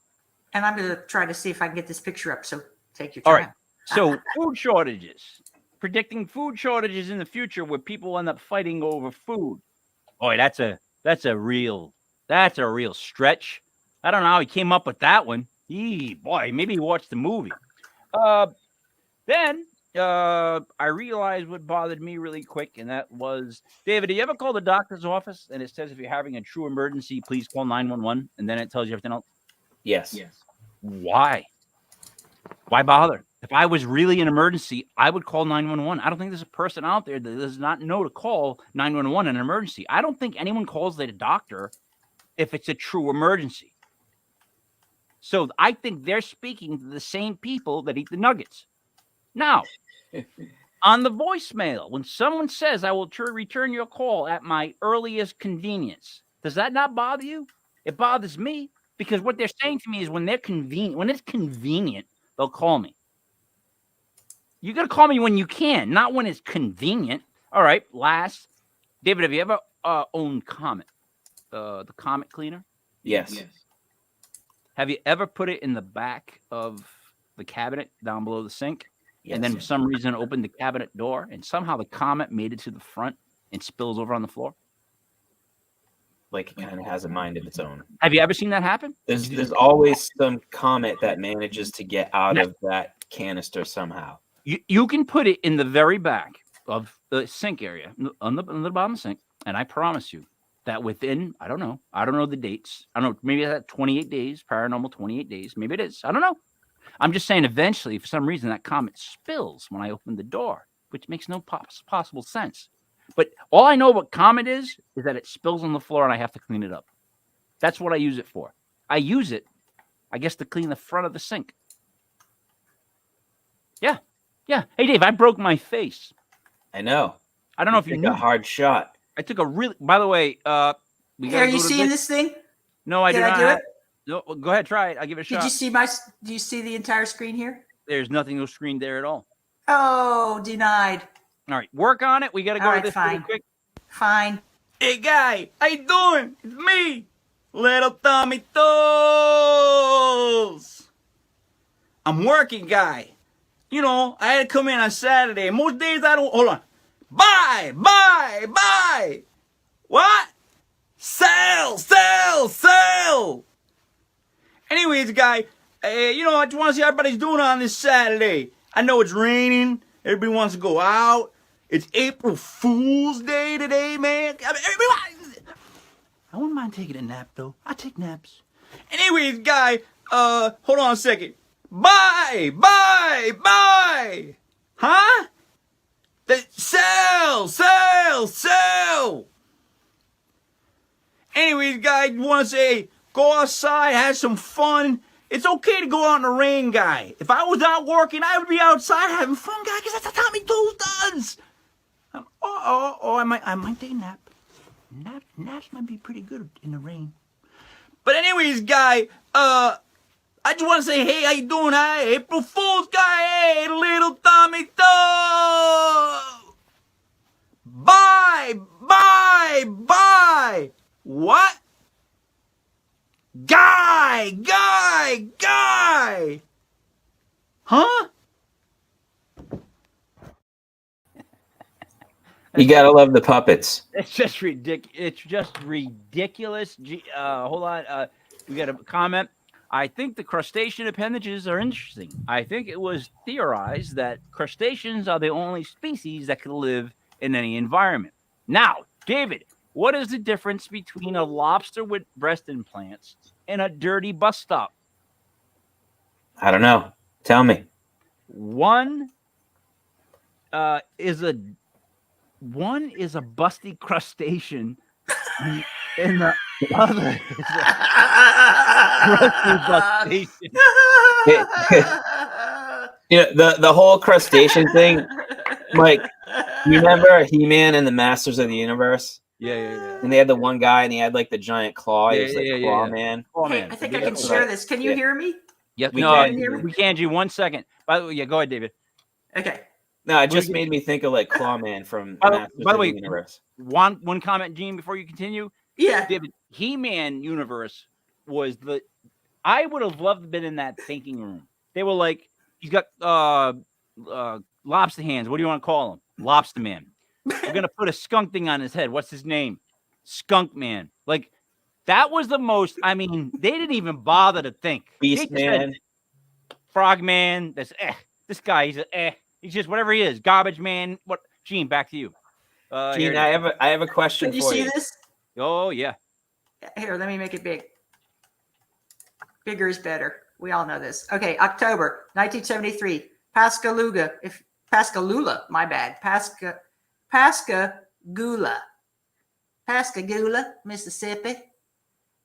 [SPEAKER 3] And I'm going to try to see if I can get this picture up, so take your time.
[SPEAKER 1] All right, so food shortages. Predicting food shortages in the future where people end up fighting over food. Boy, that's a real stretch. I don't know how he came up with that one. Boy, maybe he watched the movie. Then I realized what bothered me really quick, and that was, David, do you ever call the doctor's office and it says if you're having a true emergency, please call 911, and then it tells you everything else?
[SPEAKER 2] Yes.
[SPEAKER 1] Why? Why bother? If I was really an emergency, I would call 911. I don't think there's a person out there that does not know to call 911 in an emergency. I don't think anyone calls the doctor if it's a true emergency. So I think they're speaking to the same people that eat the nuggets. Now, on the voicemail, when someone says, I will return your call at my earliest convenience, does that not bother you? It bothers me because what they're saying to me is when it's convenient, they'll call me. You got to call me when you can, not when it's convenient. All right, last. David, have you ever owned Comet, the Comet cleaner?
[SPEAKER 2] Yes.
[SPEAKER 1] Have you ever put it in the back of the cabinet down below the sink?
[SPEAKER 2] Yes.
[SPEAKER 1] And then for some reason opened the cabinet door and somehow the Comet made it to the front and spills over on the floor?
[SPEAKER 2] Like it kind of has a mind of its own.
[SPEAKER 1] Have you ever seen that happen?
[SPEAKER 2] There's always some Comet that manages to get out of that canister somehow.
[SPEAKER 1] You can put it in the very back of the sink area, on the bottom of the sink, and I promise you that within, I don't know the dates. I don't know, maybe that's 28 days, paranormal 28 days. Maybe it is. I don't know. I'm just saying eventually, for some reason, that Comet spills when I open the door, which makes no possible sense. But all I know about Comet is that it spills on the floor and I have to clean it up. That's what I use it for. I use it, I guess, to clean the front of the sink. Yeah. Yeah. Hey, Dave, I broke my face.
[SPEAKER 2] I know.
[SPEAKER 1] I don't know if you knew.
[SPEAKER 2] A hard shot.
[SPEAKER 1] I took a really, by the way,
[SPEAKER 3] are you seeing this thing?
[SPEAKER 1] No, I did not.
[SPEAKER 3] Do it?
[SPEAKER 1] No, go ahead, try it. I'll give it a shot.
[SPEAKER 3] Do you see the entire screen here?
[SPEAKER 1] There's nothing, no screen there at all.
[SPEAKER 3] Oh, denied.
[SPEAKER 1] All right, work on it. We got to go to this
[SPEAKER 3] fine.
[SPEAKER 1] really quick.
[SPEAKER 3] Fine.
[SPEAKER 4] Hey, guy, how you doing? It's me, Little Tommy Toes. I'm working, guy. You know, I had to come in on Saturday. Most days I don't. Hold on. Buy. What? Sell. Anyways, guy, you know, I just want to see how everybody's doing on this Saturday. I know it's raining. Everybody wants to go out. It's April Fool's Day today, man. I wouldn't mind taking a nap, though. I take naps. Anyways, guy, hold on a second. Buy. Huh? Sell. Anyways, guy, want to say, go outside, have some fun. It's okay to go out in the rain, guy. If I was out working, I would be outside having fun, guy, because that's what Tommy Toes does. I might take a nap. Naps might be pretty good in the rain. But anyways, guy, I just want to say, hey, how you doing? Hi, April Fool's, guy. Hey, Little Tommy Toes. Bye. What? Guy. Huh?
[SPEAKER 2] You gotta love the puppets.
[SPEAKER 1] It's just ridiculous. Hold on. We got a comment. I think the crustacean appendages are interesting. I think it was theorized that crustaceans are the only species that can live in any environment. Now, David, what is the difference between a lobster with breast implants and a dirty bus stop?
[SPEAKER 2] I don't know. Tell me.
[SPEAKER 1] One is a busty crustacean, and the other is a crusty bustation.
[SPEAKER 2] You know, the whole crustacean thing, like, you remember He-Man and the Masters of the Universe?
[SPEAKER 1] Yeah.
[SPEAKER 2] And they had the one guy, and he had like the giant claw. He was like Claw Man.
[SPEAKER 3] Hey, I think I can share this. Can you hear me?
[SPEAKER 1] Yes,
[SPEAKER 2] we
[SPEAKER 1] can. G, 1 second. By the way, yeah, go ahead, David.
[SPEAKER 3] Okay.
[SPEAKER 2] No, it just made me think of like Claw Man from
[SPEAKER 1] by the way,
[SPEAKER 2] Universe.
[SPEAKER 1] One comment, Gene, before you continue.
[SPEAKER 3] Yeah.
[SPEAKER 1] David, He-Man universe was I would have loved to been in that thinking room. They were like, he's got lobster hands. What do you want to call him? Lobster Man. We're gonna put a skunk thing on his head. What's his name? Skunk Man. Like, that was the most. I mean, they didn't even bother to think.
[SPEAKER 2] Beast Man.
[SPEAKER 1] Frog Man. This guy. He's He's just whatever he is. Garbage man. What? Gene, back to you.
[SPEAKER 2] Gene, I have a question
[SPEAKER 3] Can you
[SPEAKER 2] for
[SPEAKER 3] see
[SPEAKER 2] you.
[SPEAKER 3] this?
[SPEAKER 1] Oh yeah.
[SPEAKER 3] Here, let me make it big. Bigger is better. We all know this. Okay, October 1973. Pascagoula, my bad. Pascagoula, Mississippi.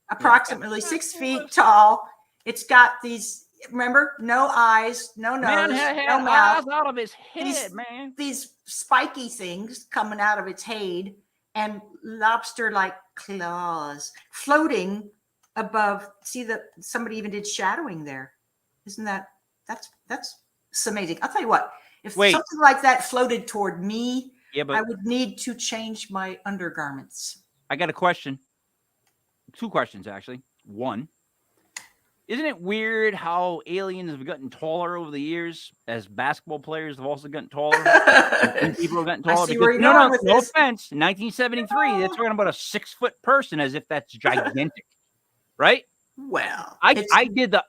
[SPEAKER 3] Approximately 6 feet tall. It's got these, remember, no eyes, no nose,
[SPEAKER 1] Man had
[SPEAKER 3] no mouth.
[SPEAKER 1] eyes out of his head, man.
[SPEAKER 3] These spiky things coming out of its head and lobster-like claws floating above. See that somebody even did shadowing there. Isn't that's amazing. I'll tell you what, if something like that floated toward me, I would need to change my undergarments.
[SPEAKER 1] I got a question. 2 questions, actually. 1, isn't it weird how aliens have gotten taller over the years as basketball players have also gotten taller? And people have gotten taller.
[SPEAKER 3] I see where you're going with
[SPEAKER 1] no
[SPEAKER 3] this.
[SPEAKER 1] offense. In 1973, they're talking about a 6-foot person as if that's gigantic, right?
[SPEAKER 3] Well,
[SPEAKER 1] I did the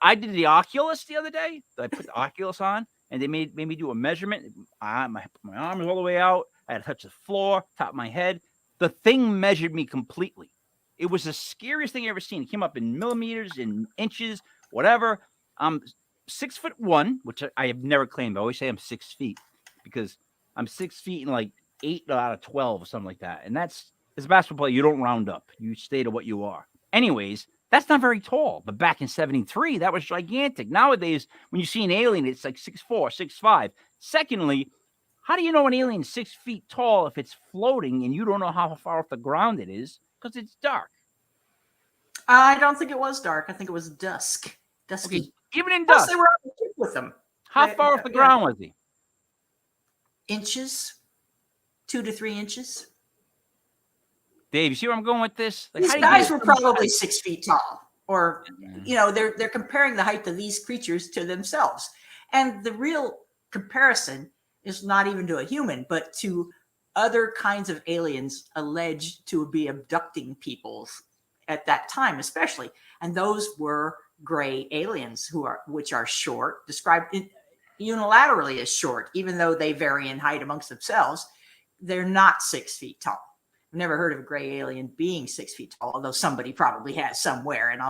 [SPEAKER 1] Oculus the other day. I put the Oculus on, and they made me do a measurement. My arm was all the way out. I had to touch the floor, top of my head. The thing measured me completely. It was the scariest thing I ever seen. It came up in millimeters, in inches, whatever. 6'1", which I have never claimed. I always say I'm 6 feet because I'm 6 feet and like 8 out of 12 or something like that. And that's, as a basketball player, you don't round up. You stay to what you are. Anyways, that's not very tall. But back in 73, that was gigantic. Nowadays, when you see an alien, it's like 6'4", 6'5". Secondly, how do you know an alien's 6 feet tall if it's floating and you don't know how far off the ground it is? Because it's dark.
[SPEAKER 3] I don't think it was dark. I think it was dusky.
[SPEAKER 1] Okay. Even in dusk.
[SPEAKER 3] They were on the ship with them.
[SPEAKER 1] How far off the ground was he?
[SPEAKER 3] Inches, 2 to 3 inches.
[SPEAKER 1] Dave, you see where I'm going with this?
[SPEAKER 3] These guys were probably 6 feet tall, or they're comparing the height of these creatures to themselves, and the real comparison is not even to a human, but to other kinds of aliens alleged to be abducting people at that time, especially, and those were gray aliens which are short, described unilaterally as short, even though they vary in height amongst themselves. They're not 6 feet tall. I've never heard of a gray alien being 6 feet tall, although somebody probably has somewhere, and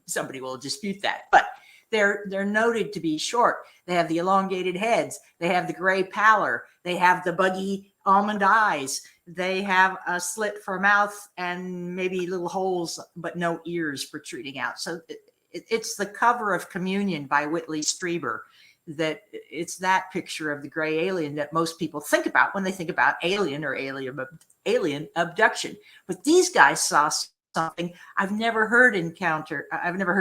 [SPEAKER 3] somebody will dispute that. But they're noted to be short. They have the elongated heads. They have the gray pallor. They have the buggy almond eyes. They have a slit for a mouth and maybe little holes, but no ears protruding out. So it's the cover of Communion by Whitley Strieber. That it's that picture of the gray alien that most people think about when they think about alien or alien abduction. But these guys saw something I've never heard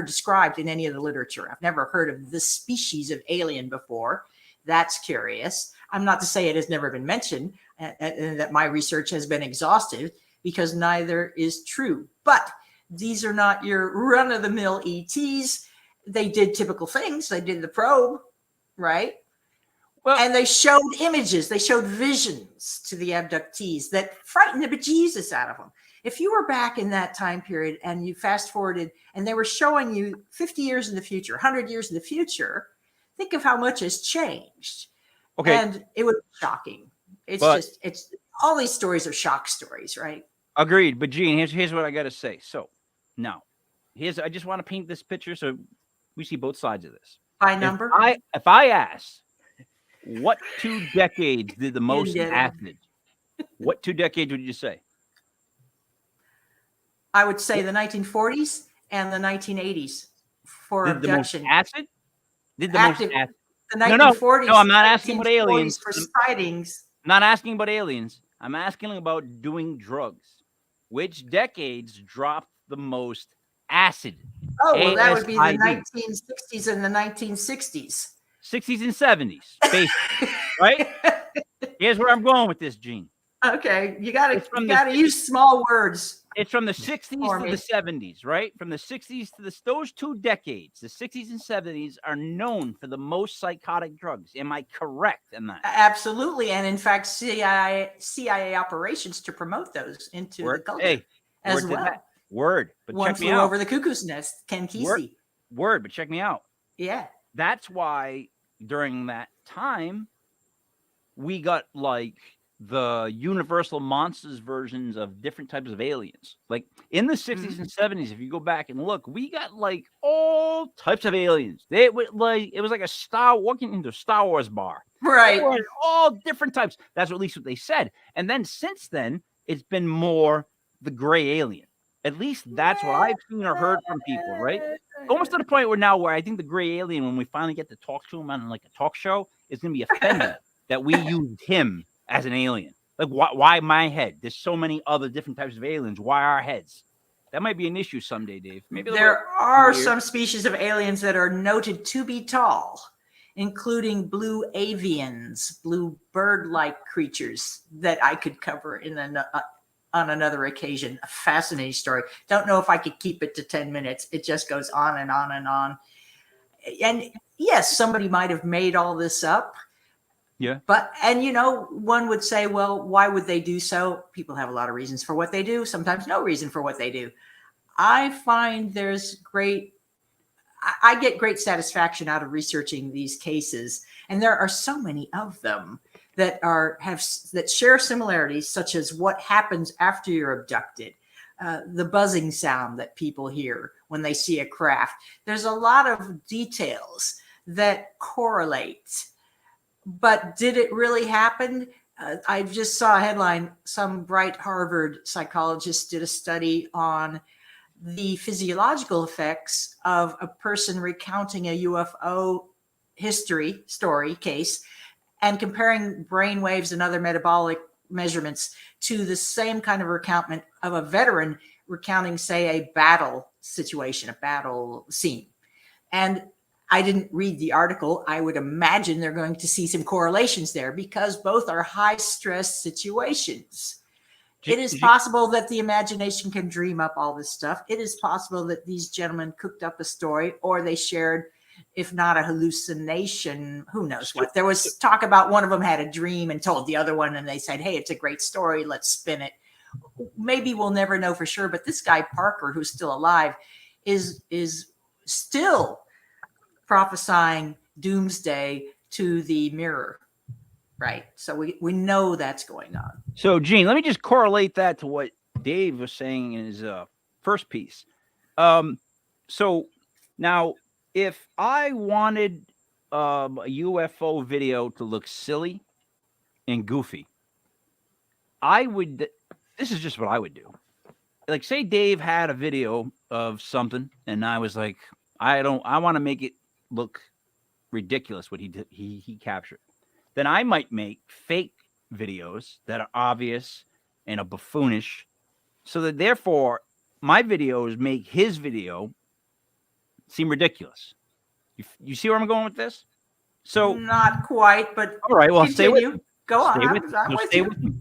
[SPEAKER 3] described in any of the literature. I've never heard of this species of alien before. That's curious. I'm not to say it has never been mentioned and that my research has been exhaustive, because neither is true. But these are not your run-of-the-mill ETs. They did typical things. They did the probe, right? Well, and they showed images. They showed visions to the abductees that frightened the bejesus out of them. If you were back in that time period and you fast forwarded and they were showing you 50 years in the future, 100 years in the future, think of how much has changed. Okay. And it would be shocking. It's all these stories are shock stories, right?
[SPEAKER 1] Agreed. But Gene, here's what I got to say. So now I just want to paint this picture so we see both sides of this.
[SPEAKER 3] By number?
[SPEAKER 1] If I ask, what 2 decades did the most acid? What 2 decades would you say?
[SPEAKER 3] I would say the 1940s and the 1980s for abduction.
[SPEAKER 1] The most acid? Did the most acid?
[SPEAKER 3] The 1940s.
[SPEAKER 1] No, I'm not asking about aliens.
[SPEAKER 3] For sightings.
[SPEAKER 1] I'm not asking about aliens. I'm asking about doing drugs. Which decades dropped the most acid?
[SPEAKER 3] Oh, well, that would be the 1960s and the 1960s.
[SPEAKER 1] 60s and 70s, basically, right? Here's where I'm going with this, Gene.
[SPEAKER 3] Okay, you gotta use small words.
[SPEAKER 1] It's from the 60s to the 70s, right? From the 60s to those 2 decades, the 60s and 70s are known for the most psychotic drugs. Am I correct in that?
[SPEAKER 3] Absolutely, and in fact, CIA operations to promote those into the culture as well.
[SPEAKER 1] Word, but
[SPEAKER 3] One
[SPEAKER 1] check me
[SPEAKER 3] flew
[SPEAKER 1] out.
[SPEAKER 3] over the cuckoo's nest, Ken Kesey.
[SPEAKER 1] Word, but check me out.
[SPEAKER 3] Yeah.
[SPEAKER 1] That's why during that time, we got like the Universal Monsters versions of different types of aliens. Like in the 60s and 70s, if you go back and look, we got like all types of aliens. It was like walking into a Star Wars bar.
[SPEAKER 3] Right.
[SPEAKER 1] All different types. That's at least what they said. And then since then, it's been more the gray alien. At least that's what I've seen or heard from people, right? Almost to the point where I think the gray alien, when we finally get to talk to him on like a talk show, is going to be offended that we used him as an alien. Like, why my head? There's so many other different types of aliens. Why our heads? That might be an issue someday, Dave. Maybe
[SPEAKER 3] there are some species of aliens that are noted to be tall, including blue avians, blue bird-like creatures that I could cover on another occasion. A fascinating story. Don't know if I could keep it to 10 minutes. It just goes on and on and on. And yes, somebody might have made all this up.
[SPEAKER 1] Yeah.
[SPEAKER 3] And one would say, well, why would they do so? People have a lot of reasons for what they do, sometimes no reason for what they do. I find I get great satisfaction out of researching these cases. And there are so many of them that share similarities, such as what happens after you're abducted, the buzzing sound that people hear when they see a craft. There's a lot of details that correlate. But did it really happen? I just saw a headline. Some bright Harvard psychologist did a study on the physiological effects of a person recounting a UFO story case and comparing brain waves and other metabolic measurements to the same kind of recounting of a veteran recounting, say, a battle situation, a battle scene. And I didn't read the article. I would imagine they're going to see some correlations there because both are high stress situations. It is possible that the imagination can dream up all this stuff. It is possible that these gentlemen cooked up a story, or they shared, if not a hallucination, who knows what. There was talk about one of them had a dream and told the other one, and they said, hey, it's a great story. Let's spin it. Maybe we'll never know for sure. But this guy, Parker, who's still alive, is still prophesying doomsday to the mirror, right? So we know that's going on.
[SPEAKER 1] So, Gene, let me just correlate that to what Dave was saying in his first piece. So now, if I wanted a UFO video to look silly and goofy, this is just what I would do. Like, say Dave had a video of something, and I was like, I want to make it look ridiculous what he captured. Then I might make fake videos that are obvious and are buffoonish, so that therefore my videos make his video seem ridiculous. You see where I'm going with this? So
[SPEAKER 3] not quite, but
[SPEAKER 1] all right. Well,
[SPEAKER 3] continue.
[SPEAKER 1] stay with me.
[SPEAKER 3] Go on.
[SPEAKER 1] Stay with me.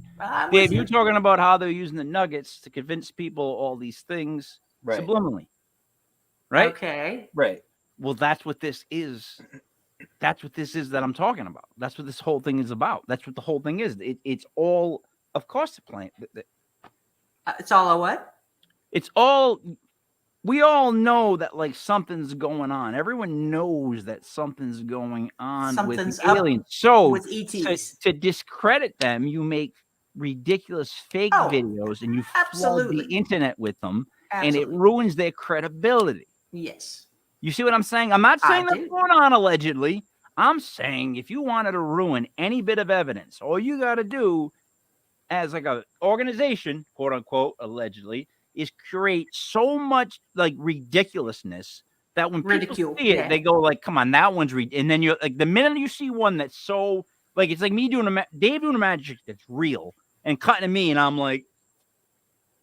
[SPEAKER 1] Dave, you're talking about how they're using the nuggets to convince people all these things subliminally, right?
[SPEAKER 3] Okay.
[SPEAKER 2] Right.
[SPEAKER 1] Well, that's what this is. That's what this is that I'm talking about. That's what this whole thing is about. That's what the whole thing is. It's all, of course, the plan.
[SPEAKER 3] It's all a what?
[SPEAKER 1] It's all. We all know that like something's going on. Everyone knows that something's going on with the aliens. So
[SPEAKER 3] with ETs.
[SPEAKER 1] To discredit them, you make ridiculous fake videos and you flood the internet with them, and it ruins their credibility.
[SPEAKER 3] Yes.
[SPEAKER 1] You see what I'm saying? I'm not saying that's going on allegedly. I'm saying if you wanted to ruin any bit of evidence, all you got to do as like a organization, quote unquote, allegedly, is create so much like ridiculousness that when people see it, they go like, come on, that one's and then you're like, the minute you see one that's so like, it's like me doing Dave doing a magic that's real and cutting to me, and I'm like,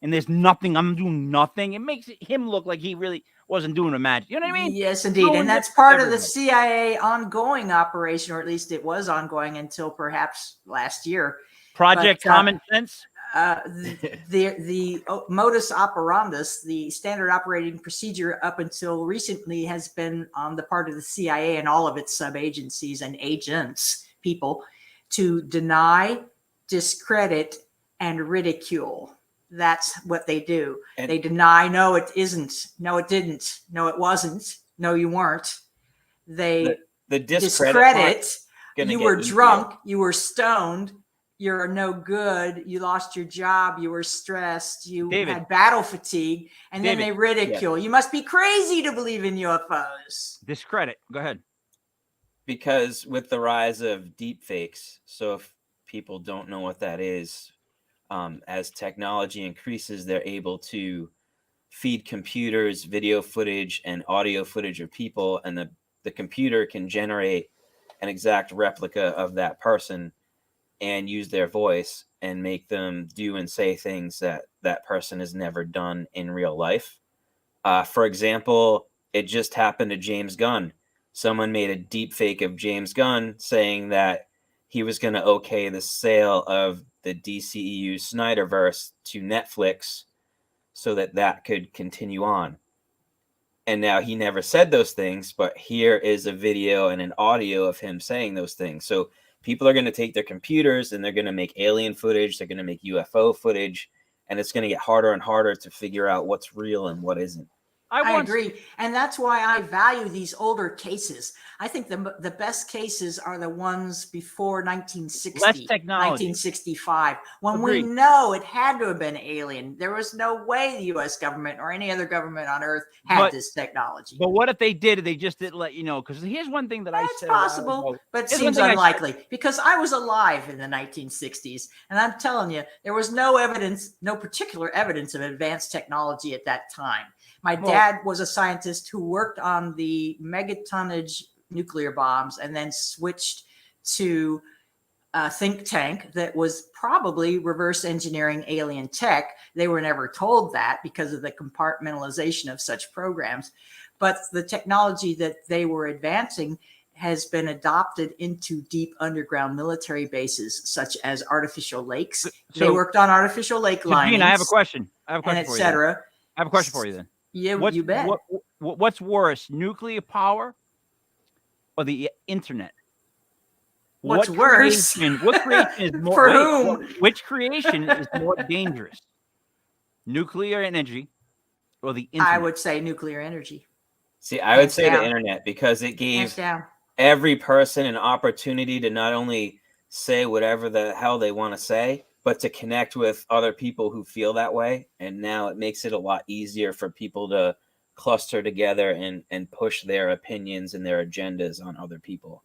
[SPEAKER 1] and there's nothing, I'm doing nothing. It makes him look like he really wasn't doing a magic. You know what I mean?
[SPEAKER 3] Yes, indeed. And that's part of the CIA ongoing operation, or at least it was ongoing until perhaps last year.
[SPEAKER 1] Project Common Sense?
[SPEAKER 3] The modus operandus, the standard operating procedure up until recently, has been on the part of the CIA and all of its sub-agencies and agents, people, to deny, discredit, and ridicule. That's what they do. And they deny, no, it isn't. No, it didn't. No, it wasn't. No, you weren't. They
[SPEAKER 2] the discredit. gonna
[SPEAKER 3] you
[SPEAKER 2] get
[SPEAKER 3] were
[SPEAKER 2] easier.
[SPEAKER 3] drunk, you were stoned, you're no good, you lost your job, you were stressed, you
[SPEAKER 1] David.
[SPEAKER 3] had battle fatigue, and then
[SPEAKER 1] David.
[SPEAKER 3] they ridicule. You must be crazy to believe in UFOs.
[SPEAKER 1] Discredit. Go ahead.
[SPEAKER 2] Because with the rise of deep fakes, so if people don't know what that is, as technology increases, they're able to feed computers video footage and audio footage of people, and the computer can generate an exact replica of that person and use their voice and make them do and say things that that person has never done in real life. For example, it just happened to James Gunn. Someone made a deep fake of James Gunn saying that he was going to okay the sale of the DCEU Snyderverse to Netflix so that that could continue on. And now he never said those things, but here is a video and an audio of him saying those things. So people are going to take their computers and they're going to make alien footage. They're going to make UFO footage, and it's going to get harder and harder to figure out what's real and what isn't.
[SPEAKER 3] I agree. And that's why I value these older cases. I think the best cases are the ones before 1960,
[SPEAKER 1] Less technology.
[SPEAKER 3] 1965, when
[SPEAKER 1] Agreed.
[SPEAKER 3] we know it had to have been alien. There was no way the U.S. government or any other government on Earth had this technology.
[SPEAKER 1] But what if they did? They just didn't let you know. Because here's one thing that I said.
[SPEAKER 3] That's possible, but it seems unlikely because I was alive in the 1960s. And I'm telling you, there was no evidence, no particular evidence of advanced technology at that time. My dad was a scientist who worked on the megatonnage nuclear bombs and then switched to a think tank that was probably reverse engineering alien tech. They were never told that because of the compartmentalization of such programs. But the technology that they were advancing has been adopted into deep underground military bases, such as artificial lakes. So, they worked on artificial lake linings.
[SPEAKER 1] Gene, I have a question. I have a question
[SPEAKER 3] for you. I
[SPEAKER 1] have a question for you then.
[SPEAKER 3] Yeah, you bet.
[SPEAKER 1] What's worse, nuclear power or the internet?
[SPEAKER 3] What's worse?
[SPEAKER 1] What creation is more?
[SPEAKER 3] For whom?
[SPEAKER 1] Which creation is more dangerous? Nuclear energy or the internet?
[SPEAKER 3] I would say nuclear energy.
[SPEAKER 2] See, I would say the internet because it gave every person an opportunity to not only say whatever the hell they want to say, but to connect with other people who feel that way. And now it makes it a lot easier for people to cluster together and push their opinions and their agendas on other people.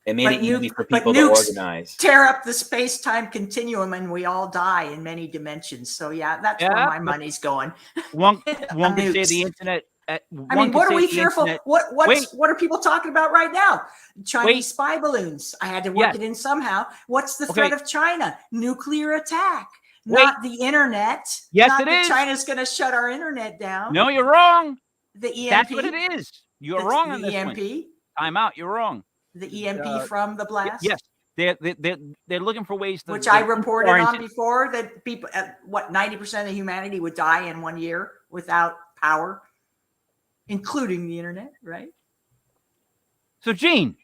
[SPEAKER 2] It made it easy for people to organize.
[SPEAKER 3] Tear up the space-time continuum and we all die in many dimensions. So yeah, that's where my money's going.
[SPEAKER 1] One could say the internet.
[SPEAKER 3] I mean, what are we fearful? What are people talking about right now? Chinese spy balloons. I had to work it in somehow. What's the threat of China? Nuclear attack. Not the internet.
[SPEAKER 1] Yes,
[SPEAKER 3] not
[SPEAKER 1] it
[SPEAKER 3] that
[SPEAKER 1] is.
[SPEAKER 3] China's going to shut our internet down.
[SPEAKER 1] No, you're wrong.
[SPEAKER 3] The EMP.
[SPEAKER 1] That's what it is. You're wrong on this
[SPEAKER 3] EMP.
[SPEAKER 1] One. Time out. You're wrong.
[SPEAKER 3] The EMP from the blast.
[SPEAKER 1] Yes, they're looking for ways to.
[SPEAKER 3] Which I reported on before that people, 90% of humanity would die in 1 year without power, including the internet, right?
[SPEAKER 1] So, Gene,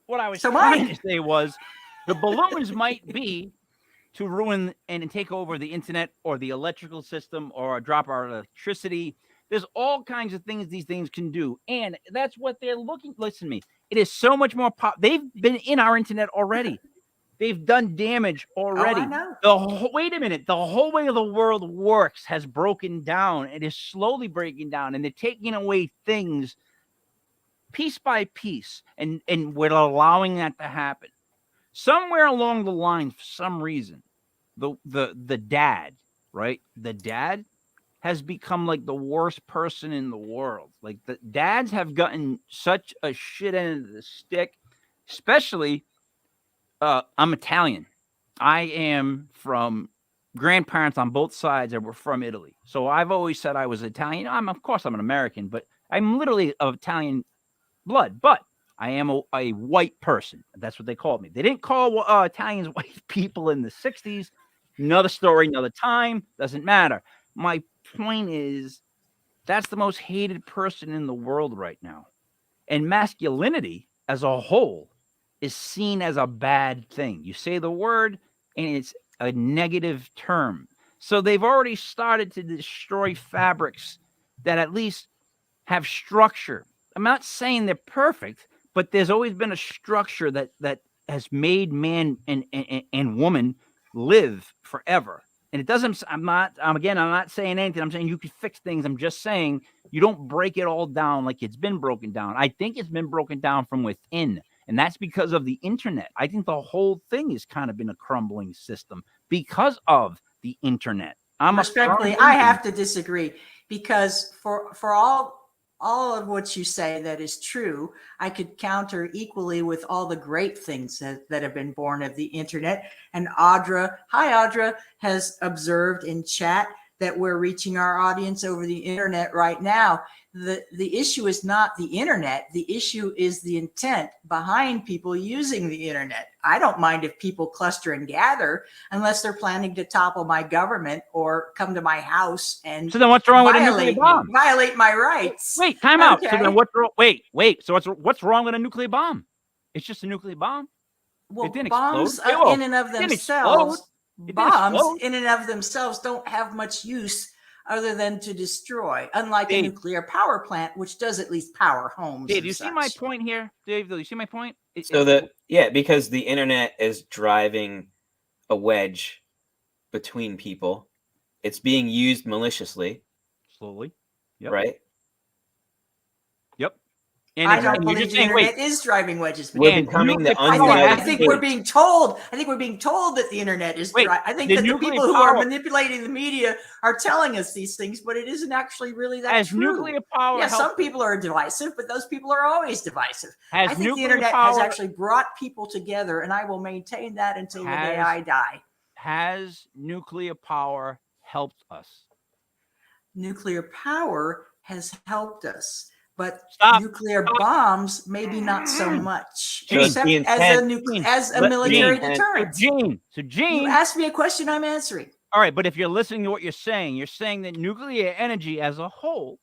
[SPEAKER 1] what I was trying to say was the balloons might be to ruin and take over the internet or the electrical system or drop our electricity. There's all kinds of things these things can do. And that's what they're looking. Listen to me. It is so much more they've been in our internet already. They've done damage already.
[SPEAKER 3] Oh, I know.
[SPEAKER 1] Wait a minute. The whole way the world works has broken down. It is slowly breaking down. And they're taking away things piece by piece. And we're allowing that to happen. Somewhere along the line, for some reason, the dad, right? The dad has become like the worst person in the world. Like the dads have gotten such a shit end of the stick, especially I'm Italian. I am from grandparents on both sides that were from Italy. So I've always said I was Italian. Of course I'm an American, but I'm literally of Italian blood, but I am a white person. That's what they called me. They didn't call Italians white people in the 60s. Another story, another time, doesn't matter. My point is that's the most hated person in the world right now. And masculinity as a whole is seen as a bad thing. You say the word and it's a negative term. So they've already started to destroy fabrics that at least have structure. I'm not saying they're perfect, but there's always been a structure that has made man and woman live forever. And it doesn't, I'm not saying anything. I'm saying you could fix things. I'm just saying you don't break it all down like it's been broken down. I think it's been broken down from within. And that's because of the internet. I think the whole thing has kind of been a crumbling system because of the internet.
[SPEAKER 3] Respectfully, I have to disagree, because for all of what you say that is true, I could counter equally with all the great things that have been born of the internet. And Audra, hi Audra, has observed in chat that we're reaching our audience over the internet right now. The issue is not the internet. The issue is the intent behind people using the internet. I don't mind if people cluster and gather, unless they're planning to topple my government or come to my house and
[SPEAKER 1] so then what's wrong with a nuclear bomb?
[SPEAKER 3] Violate my rights.
[SPEAKER 1] Wait, time out.
[SPEAKER 3] Okay.
[SPEAKER 1] So then what's wrong? Wait. So what's wrong with a nuclear bomb? It's just a nuclear bomb.
[SPEAKER 3] Well,
[SPEAKER 1] It didn't
[SPEAKER 3] bombs
[SPEAKER 1] explode.
[SPEAKER 3] in and of
[SPEAKER 1] It didn't
[SPEAKER 3] themselves,
[SPEAKER 1] explode.
[SPEAKER 3] bombs in and of themselves don't have much use other than to destroy, unlike a nuclear power plant, which does at least power homes.
[SPEAKER 1] Dave, do you see my point here? Dave, do you see my point?
[SPEAKER 2] Because the internet is driving a wedge between people. It's being used maliciously.
[SPEAKER 1] Slowly. Yep.
[SPEAKER 2] Right?
[SPEAKER 1] Yep. And
[SPEAKER 3] I don't believe the internet is driving wedges.
[SPEAKER 2] We're becoming the
[SPEAKER 3] I think we're being told. I think we're being told that the internet is. I think that the people who are manipulating the media are telling us these things, but it isn't actually really that true.
[SPEAKER 1] Nuclear power.
[SPEAKER 3] Yeah, some people are divisive, but those people are always divisive. I think the internet has actually brought people together, and I will maintain that until the day I die.
[SPEAKER 1] Has nuclear power helped us?
[SPEAKER 3] Nuclear power has helped us. But nuclear bombs, maybe not so much, except as a military deterrent.
[SPEAKER 1] Gene,
[SPEAKER 3] you asked me a question, I'm answering.
[SPEAKER 1] All right, but if you're listening to what you're saying that nuclear energy as a whole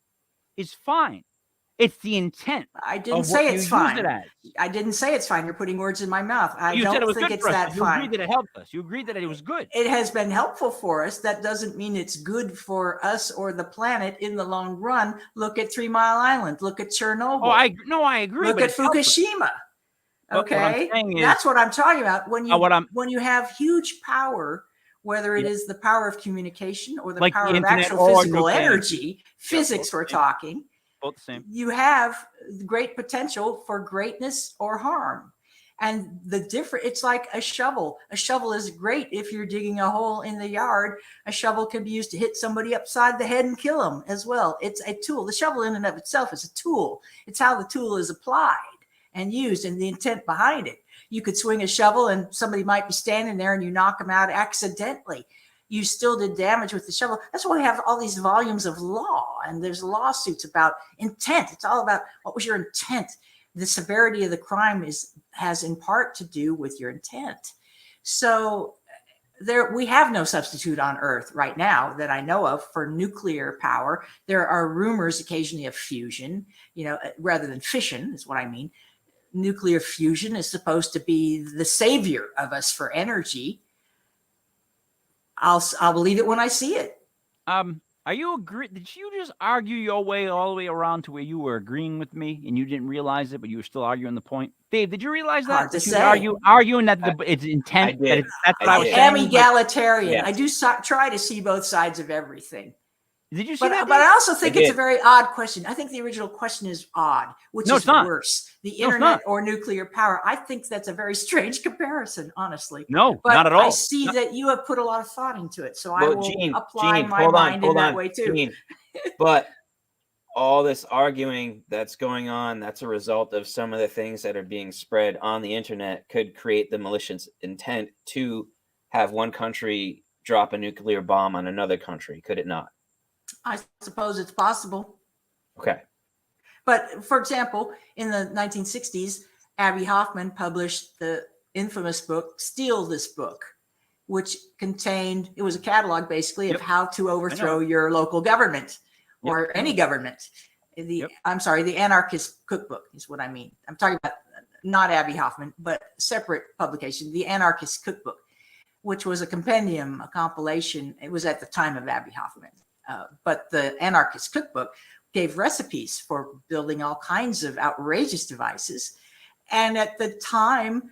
[SPEAKER 1] is fine. It's the intent.
[SPEAKER 3] I didn't say it's fine. I didn't say it's fine. You're putting words in my mouth. I don't think it's that fine.
[SPEAKER 1] You agreed that it helped us. You agreed that it was good.
[SPEAKER 3] It has been helpful for us. That doesn't mean it's good for us or the planet in the long run. Look at 3 Mile Island. Look at Chernobyl.
[SPEAKER 1] I agree.
[SPEAKER 3] Look at Fukushima. Okay, that's what I'm talking about. When you have huge power, whether it is the power of communication or the power of actual physical energy, physics we're talking.
[SPEAKER 1] Both the same.
[SPEAKER 3] You have great potential for greatness or harm. And it's like a shovel. A shovel is great if you're digging a hole in the yard. A shovel can be used to hit somebody upside the head and kill them as well. It's a tool. The shovel in and of itself is a tool. It's how the tool is applied and used and the intent behind it. You could swing a shovel and somebody might be standing there and you knock them out accidentally. You still did damage with the shovel. That's why we have all these volumes of law, and there's lawsuits about intent. It's all about what was your intent. The severity of the crime has in part to do with your intent. So we have no substitute on Earth right now that I know of for nuclear power. There are rumors occasionally of fusion, rather than fission is what I mean. Nuclear fusion is supposed to be the savior of us for energy. I'll believe it when I see it.
[SPEAKER 1] Are you agree? Did you just argue your way all the way around to where you were agreeing with me and you didn't realize it, but you were still arguing the point? Dave, did you realize that?
[SPEAKER 3] Hard to say.
[SPEAKER 1] Arguing that it's intent.
[SPEAKER 2] I did.
[SPEAKER 1] That's what I was saying.
[SPEAKER 3] I am egalitarian. Yes. I do try to see both sides of everything.
[SPEAKER 1] Did you see that?
[SPEAKER 3] But I also think it's a very odd question. I think the original question is odd. Which is worse, the internet or nuclear power? I think that's a very strange comparison, honestly.
[SPEAKER 1] No, not at all.
[SPEAKER 3] I see that you have put a lot of thought into it, so I will apply my mind in that way too.
[SPEAKER 2] But all this arguing that's going on, that's a result of some of the things that are being spread on the internet could create the malicious intent to have one country drop a nuclear bomb on another country, could it not?
[SPEAKER 3] I suppose it's possible.
[SPEAKER 2] Okay.
[SPEAKER 3] But for example, in the 1960s, Abbie Hoffman published the infamous book, Steal This Book, which it was a catalog basically of how to overthrow your local government or any government. The Anarchist Cookbook is what I mean. I'm talking about not Abbie Hoffman, but separate publication, the Anarchist Cookbook, which was a compendium, a compilation. It was at the time of Abbie Hoffman. But the Anarchist Cookbook gave recipes for building all kinds of outrageous devices. And at the time,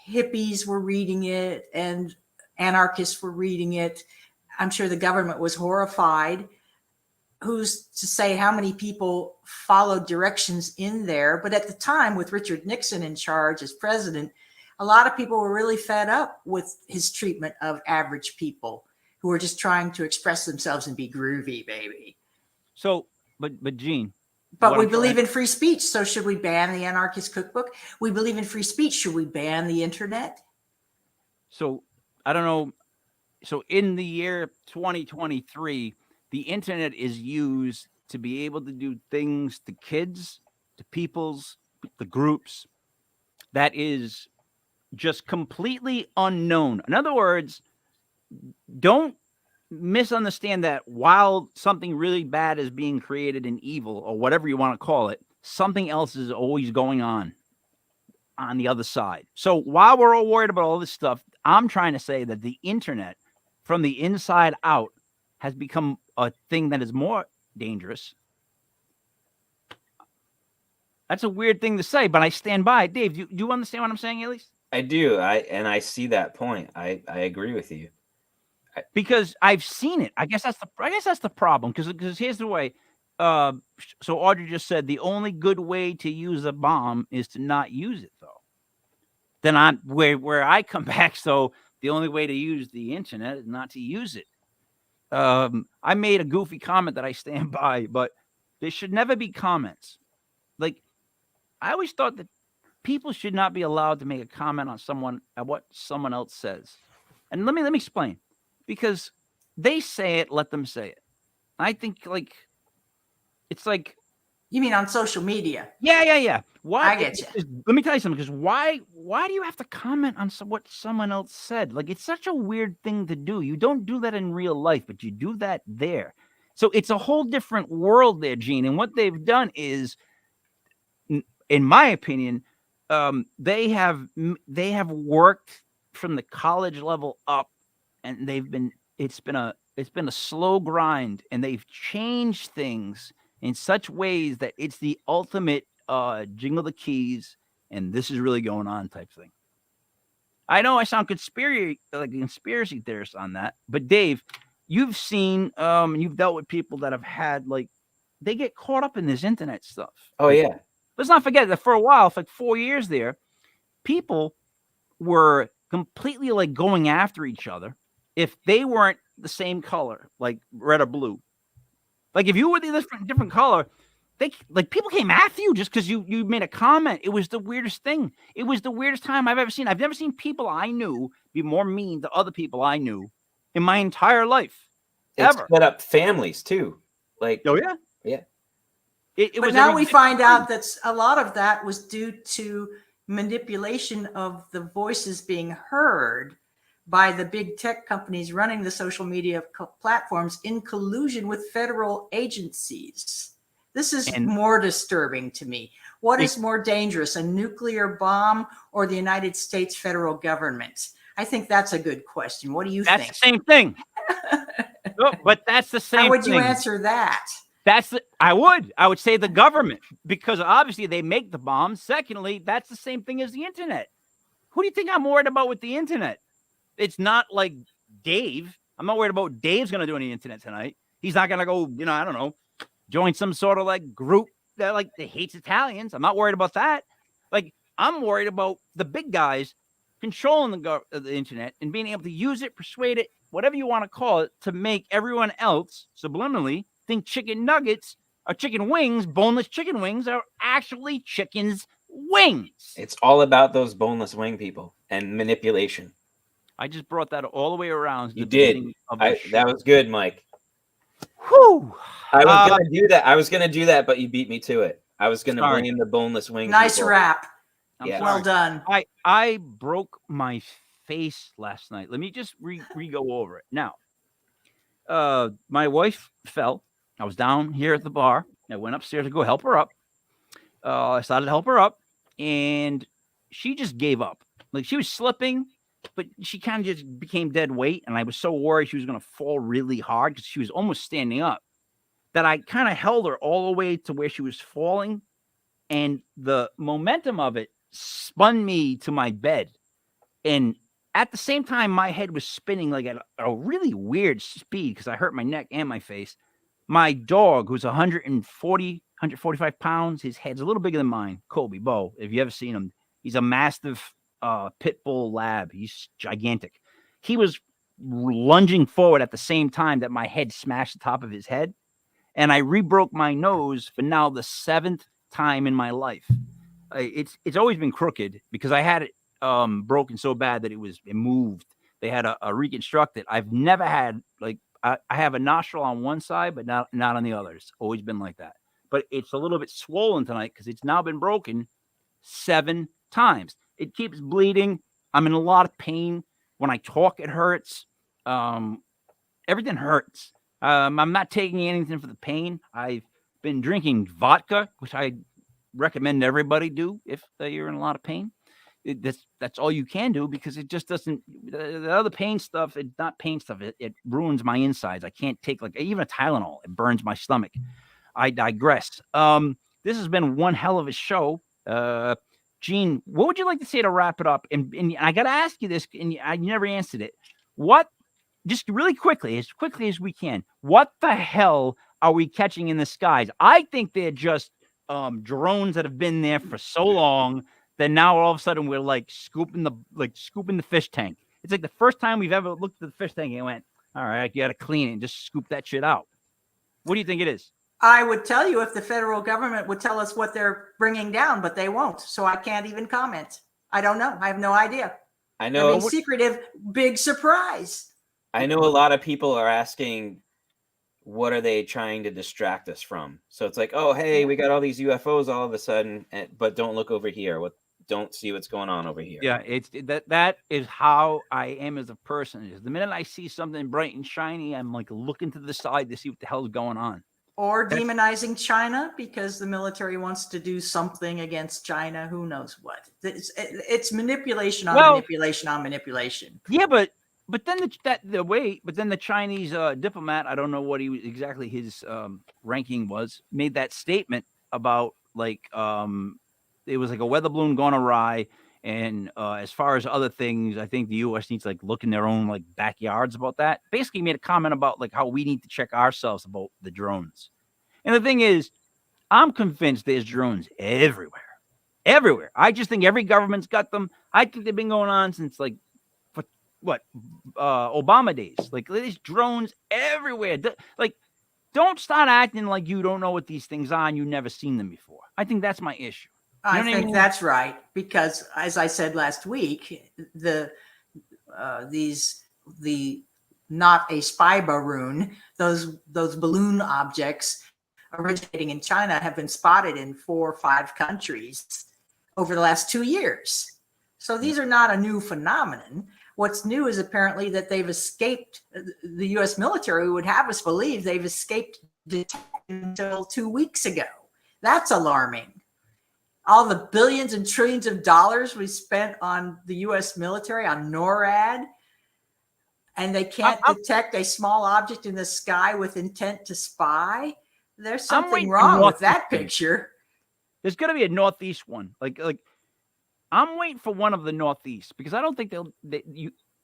[SPEAKER 3] hippies were reading it and anarchists were reading it. I'm sure the government was horrified. Who's to say how many people followed directions in there? But at the time, with Richard Nixon in charge as president, a lot of people were really fed up with his treatment of average people who were just trying to express themselves and be groovy, baby.
[SPEAKER 1] So, but Gene.
[SPEAKER 3] But we believe in free speech. So should we ban the anarchist cookbook? We believe in free speech. Should we ban the internet?
[SPEAKER 1] So I don't know. So in the year 2023, the internet is used to be able to do things to kids, to peoples, the groups that is just completely unknown. In other words, don't misunderstand that while something really bad is being created and evil or whatever you want to call it, something else is always going on the other side. So while we're all worried about all this stuff, I'm trying to say that the internet from the inside out has become a thing that is more dangerous. That's a weird thing to say, but I stand by it. Dave, do you understand what I'm saying, at least?
[SPEAKER 2] I do. I see that point. I agree with you.
[SPEAKER 1] Because I've seen it. I guess that's the problem. Because here's the way. So Audrey just said the only good way to use a bomb is to not use it, though. Then where I come back. So the only way to use the internet is not to use it. I made a goofy comment that I stand by, but there should never be comments. Like, I always thought that people should not be allowed to make a comment on what someone else says. And let me explain. Because they say it, let them say it. I think it's like.
[SPEAKER 3] You mean on social media?
[SPEAKER 1] Yeah. Why?
[SPEAKER 3] I get you.
[SPEAKER 1] Let me tell you something. Because why do you have to comment on what someone else said? Like, it's such a weird thing to do. You don't do that in real life, but you do that there. So it's a whole different world there, Gene. And what they've done is, in my opinion, they have worked from the college level up. And it's been a slow grind, and they've changed things in such ways that it's the ultimate jingle the keys, and this is really going on type thing. I know I sound conspiracy theorist on that, but Dave, you've seen you've dealt with people that have had they get caught up in this internet stuff.
[SPEAKER 2] Oh yeah.
[SPEAKER 1] Let's not forget that for a while, for 4 years there, people were completely going after each other. If they weren't the same color, like red or blue, if you were the different color, people came after you just because you made a comment. It was the weirdest thing. It was the weirdest time I've ever seen. I've never seen people I knew be more mean to other people I knew in my entire life.
[SPEAKER 2] It's split up families too.
[SPEAKER 1] Oh yeah,
[SPEAKER 2] yeah.
[SPEAKER 3] But now we find out that a lot of that was due to manipulation of the voices being heard by the big tech companies running the social media platforms in collusion with federal agencies. This is more disturbing to me. What is more dangerous, a nuclear bomb or the United States federal government? I think that's a good question. What do you think?
[SPEAKER 1] That's the same thing. But that's the same thing.
[SPEAKER 3] How would you answer that?
[SPEAKER 1] I would say the government, because obviously they make the bombs. Secondly, that's the same thing as the internet. Who do you think I'm worried about with the internet? It's not like Dave. I'm not worried about Dave's going to do any internet tonight. He's not going to go, I don't know, join some sort of group that hates Italians. I'm not worried about that. I'm worried about the big guys controlling the internet and being able to use it, persuade it, whatever you want to call it, to make everyone else subliminally think chicken nuggets or chicken wings, boneless chicken wings, are actually chicken's wings.
[SPEAKER 2] It's all about those boneless wing people and manipulation.
[SPEAKER 1] I just brought that all the way around.
[SPEAKER 2] You did. That was good, Mike.
[SPEAKER 1] Whew.
[SPEAKER 2] I was going to do that. I was going to do that, but you beat me to it. I was going to bring in the boneless wing.
[SPEAKER 3] Nice
[SPEAKER 2] people.
[SPEAKER 3] wrap.
[SPEAKER 2] Yeah.
[SPEAKER 3] Well done.
[SPEAKER 1] I broke my face last night. Let me just go over it. Now, my wife fell. I was down here at the bar. I went upstairs to go help her up. I started to help her up, and she just gave up. She was slipping, but she kind of just became dead weight, and I was so worried she was going to fall really hard because she was almost standing up, that I kind of held her all the way to where she was falling, and the momentum of it spun me to my bed. And at the same time, my head was spinning like at a really weird speed because I hurt my neck and my face. My dog, who's 145 pounds, his head's a little bigger than mine, Kobe Bo. If you ever seen him, he's a mastiff pit bull lab. He's gigantic. He was lunging forward at the same time that my head smashed the top of his head. And I rebroke my nose for now the 7th time in my life. It's always been crooked because I had it broken so bad that it moved. They had a reconstruct it. I've never had like I have a nostril on one side, but not on the other. It's always been like that. But it's a little bit swollen tonight because it's now been broken 7 times. It keeps bleeding. I'm in a lot of pain. When I talk, it hurts. Everything hurts. I'm not taking anything for the pain. I've been drinking vodka, which I recommend everybody do if you're in a lot of pain. That's all you can do because it just doesn't. The other pain stuff, it's not pain stuff. It ruins my insides. I can't take like even a Tylenol. It burns my stomach. I digress. This has been one hell of a show. Gene, what would you like to say to wrap it up? And I got to ask you this, and I never answered it. What? Just really quickly as we can. What the hell are we catching in the skies? I think they're just drones that have been there for so long that now all of a sudden we're like scooping the fish tank. It's like the first time we've ever looked at the fish tank and went, all right, you got to clean it and just scoop that shit out. What do you think it is?
[SPEAKER 3] I would tell you if the federal government would tell us what they're bringing down, but they won't. So I can't even comment. I don't know. I have no idea.
[SPEAKER 2] I know.
[SPEAKER 3] They're being secretive. Big surprise.
[SPEAKER 2] I know a lot of people are asking, what are they trying to distract us from? So it's like, oh, hey, we got all these UFOs all of a sudden, but don't look over here. Don't see what's going on over here.
[SPEAKER 1] Yeah, that is how I am as a person. Is the minute I see something bright and shiny, I'm like looking to the side to see what the hell's going on.
[SPEAKER 3] Or demonizing China because the military wants to do something against China. Who knows what? It's manipulation on manipulation on manipulation.
[SPEAKER 1] Yeah, but then the Chinese diplomat, I don't know what exactly his ranking was, made that statement about like it was like a weather balloon gone awry. And as far as other things, I think the U.S. needs to like look in their own like backyards about that. Basically, made a comment about like how we need to check ourselves about the drones. And the thing is, I'm convinced there's drones everywhere. I just think every government's got them. I think they've been going on since like Obama days. Like there's drones everywhere. Like, don't start acting like you don't know what these things are and you've never seen them before. I think that's my issue.
[SPEAKER 3] I think that's right, because as I said last week, the not a spy balloon, those balloon objects originating in China have been spotted in 4 or 5 countries over the last 2 years. So these are not a new phenomenon. What's new is apparently that they've escaped. The U.S. military would have us believe they've escaped detection until 2 weeks ago. That's alarming. All the billions and trillions of dollars we spent on the U.S. military, on NORAD, and they can't detect a small object in the sky with intent to spy. There's something wrong with that picture.
[SPEAKER 1] There's going to be a Northeast one. Like I'm waiting for one of the Northeast because I don't think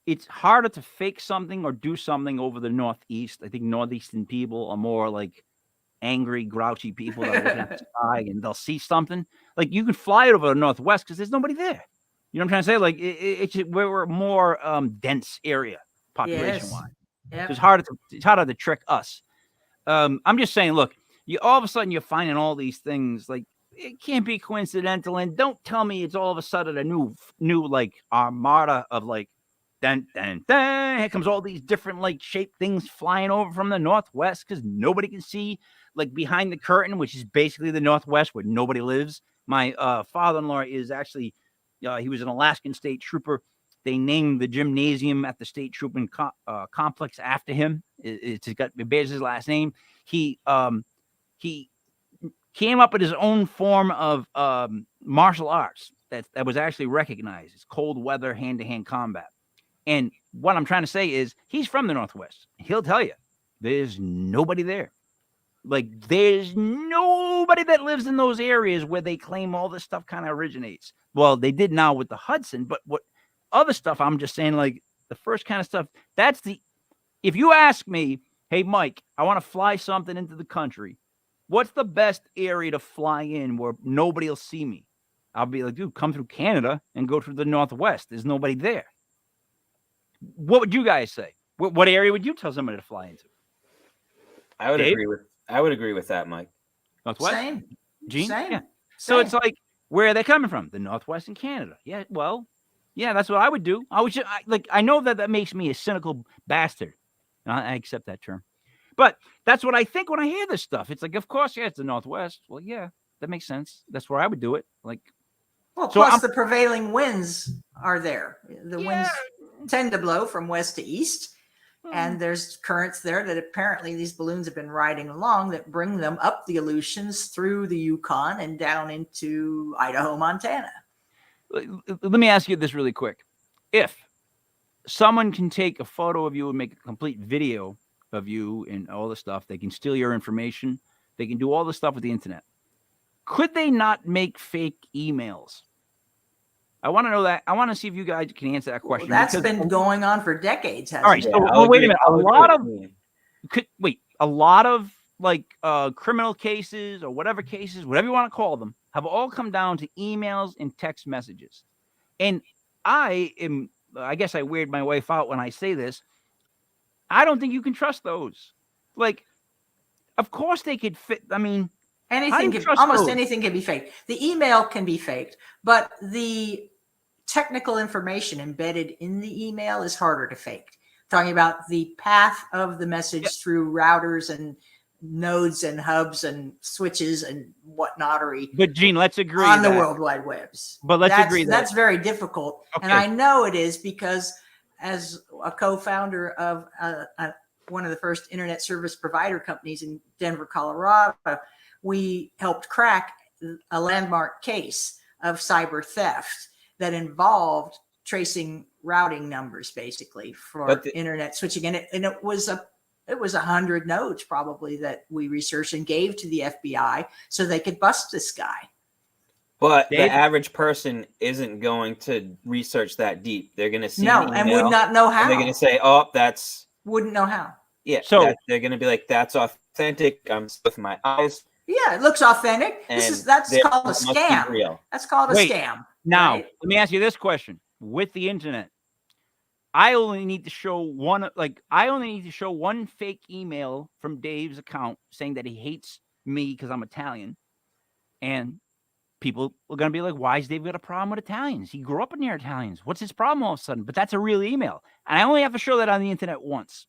[SPEAKER 1] it's harder to fake something or do something over the Northeast. I think Northeastern people are more like angry, grouchy people that look at the sky and they'll see something. Like you can fly it over the Northwest because there's nobody there. You know what I'm trying to say? Like it's we're more dense area population wise. Yep. So it's harder to trick us. I'm just saying, look, all of a sudden you're finding all these things. Like it can't be coincidental, and don't tell me it's all of a sudden a new like armada of like then here comes all these different like shaped things flying over from the Northwest because nobody can see like behind the curtain, which is basically the Northwest where nobody lives. My father-in-law is actually he was an Alaskan state trooper. They named the gymnasium at the state trooping complex after him. It bears his last name. He came up with his own form of martial arts that was actually recognized. It's cold weather, hand-to-hand combat. And what I'm trying to say is he's from the Northwest. He'll tell you there's nobody there. Like, there's nobody that lives in those areas where they claim all this stuff kind of originates. Well, they did now with the Hudson, but what other stuff, I'm just saying, like, the first kind of stuff, that's the, if you ask me, hey, Mike, I want to fly something into the country, what's the best area to fly in where nobody will see me? I'll be like, dude, come through Canada and go through the Northwest. There's nobody there. What would you guys say? What area would you tell somebody to fly into?
[SPEAKER 2] I would agree with that, Mike.
[SPEAKER 1] Northwest?
[SPEAKER 3] Same.
[SPEAKER 1] Gene?
[SPEAKER 3] Same.
[SPEAKER 1] Yeah. So it's like, where are they coming from? The Northwest and Canada. Yeah, well, yeah, that's what I would do. I know that makes me a cynical bastard. I accept that term. But that's what I think when I hear this stuff. It's like, of course, yeah, it's the Northwest. Well, yeah, that makes sense. That's where I would do it. Like,
[SPEAKER 3] well,
[SPEAKER 1] so
[SPEAKER 3] plus the prevailing winds are there. The winds
[SPEAKER 1] Yeah.
[SPEAKER 3] tend to blow from west to east. And there's currents there that apparently these balloons have been riding along that bring them up the Aleutians through the Yukon and down into Idaho, Montana.
[SPEAKER 1] Let me ask you this really quick. If someone can take a photo of you and make a complete video of you and all the stuff, they can steal your information, they can do all the stuff with the internet. Could they not make fake emails? I want to know that. I want to see if you guys can answer that question.
[SPEAKER 3] Well, that's been going on for decades.
[SPEAKER 1] All right.
[SPEAKER 3] It?
[SPEAKER 1] So wait a minute. A lot of like criminal cases or whatever cases, whatever you want to call them, have all come down to emails and text messages. And I guess I weird my wife out when I say this. I don't think you can trust those. Like, of course they could fit. I mean,
[SPEAKER 3] anything can be faked. The email can be faked, but the technical information embedded in the email is harder to fake. Talking about the path of the message through routers and nodes and hubs and switches and whatnottery.
[SPEAKER 1] But Gene, let's agree
[SPEAKER 3] on the World Wide Webs.
[SPEAKER 1] But let's agree
[SPEAKER 3] that's very difficult, and I know it is because as a co-founder of one of the first internet service provider companies in Denver, Colorado, we helped crack a landmark case of cyber theft that involved tracing routing numbers basically for internet switching. And it was 100 nodes probably that we researched and gave to the FBI so they could bust this guy.
[SPEAKER 2] But the average person isn't going to research that deep. They're going to see an email,
[SPEAKER 3] and would not know how.
[SPEAKER 2] And they're going to say, "Oh, that's..."
[SPEAKER 3] Wouldn't know how.
[SPEAKER 2] Yeah, so they're going to be like, "That's authentic. I'm with my eyes."
[SPEAKER 3] Yeah, it looks authentic. That's called a scam. That's called a scam.
[SPEAKER 1] Now, let me ask you this question: with the internet, I only need to show one fake email from Dave's account saying that he hates me because I'm Italian, and people are going to be like, why is Dave got a problem with Italians? He grew up near Italians. What's his problem all of a sudden? But that's a real email. And I only have to show that on the internet once.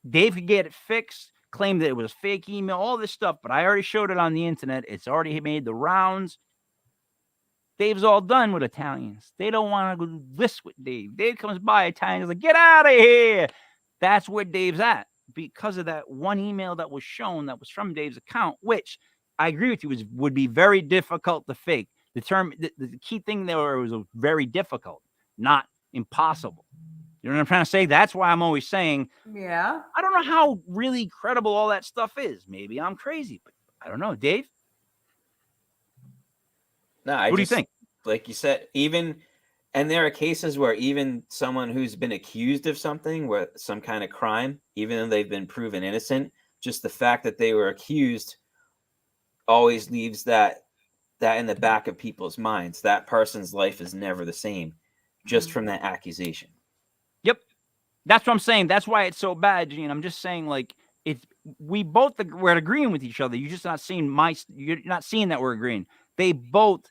[SPEAKER 1] Dave could get it fixed, claim that it was a fake email, all this stuff, but I already showed it on the internet. It's already made the rounds. Dave's all done with Italians. They don't want to go list with Dave. Dave comes by, Italians like, get out of here. That's where Dave's at because of that one email that was shown that was from Dave's account, which I agree with you would be very difficult to fake. The key thing there was very difficult, not impossible. You know what I'm trying to say? That's why I'm always saying,
[SPEAKER 3] yeah,
[SPEAKER 1] I don't know how really credible all that stuff is. Maybe I'm crazy, but I don't know. Dave?
[SPEAKER 2] No, what do you think? Like you said, and there are cases where even someone who's been accused of something, where some kind of crime, even though they've been proven innocent, just the fact that they were accused always leaves that in the back of people's minds. That person's life is never the same just from that accusation.
[SPEAKER 1] Yep. That's what I'm saying. That's why it's so bad, Gene. I'm just saying, like, we're agreeing with each other. You're just not seeing you're not seeing that we're agreeing. They both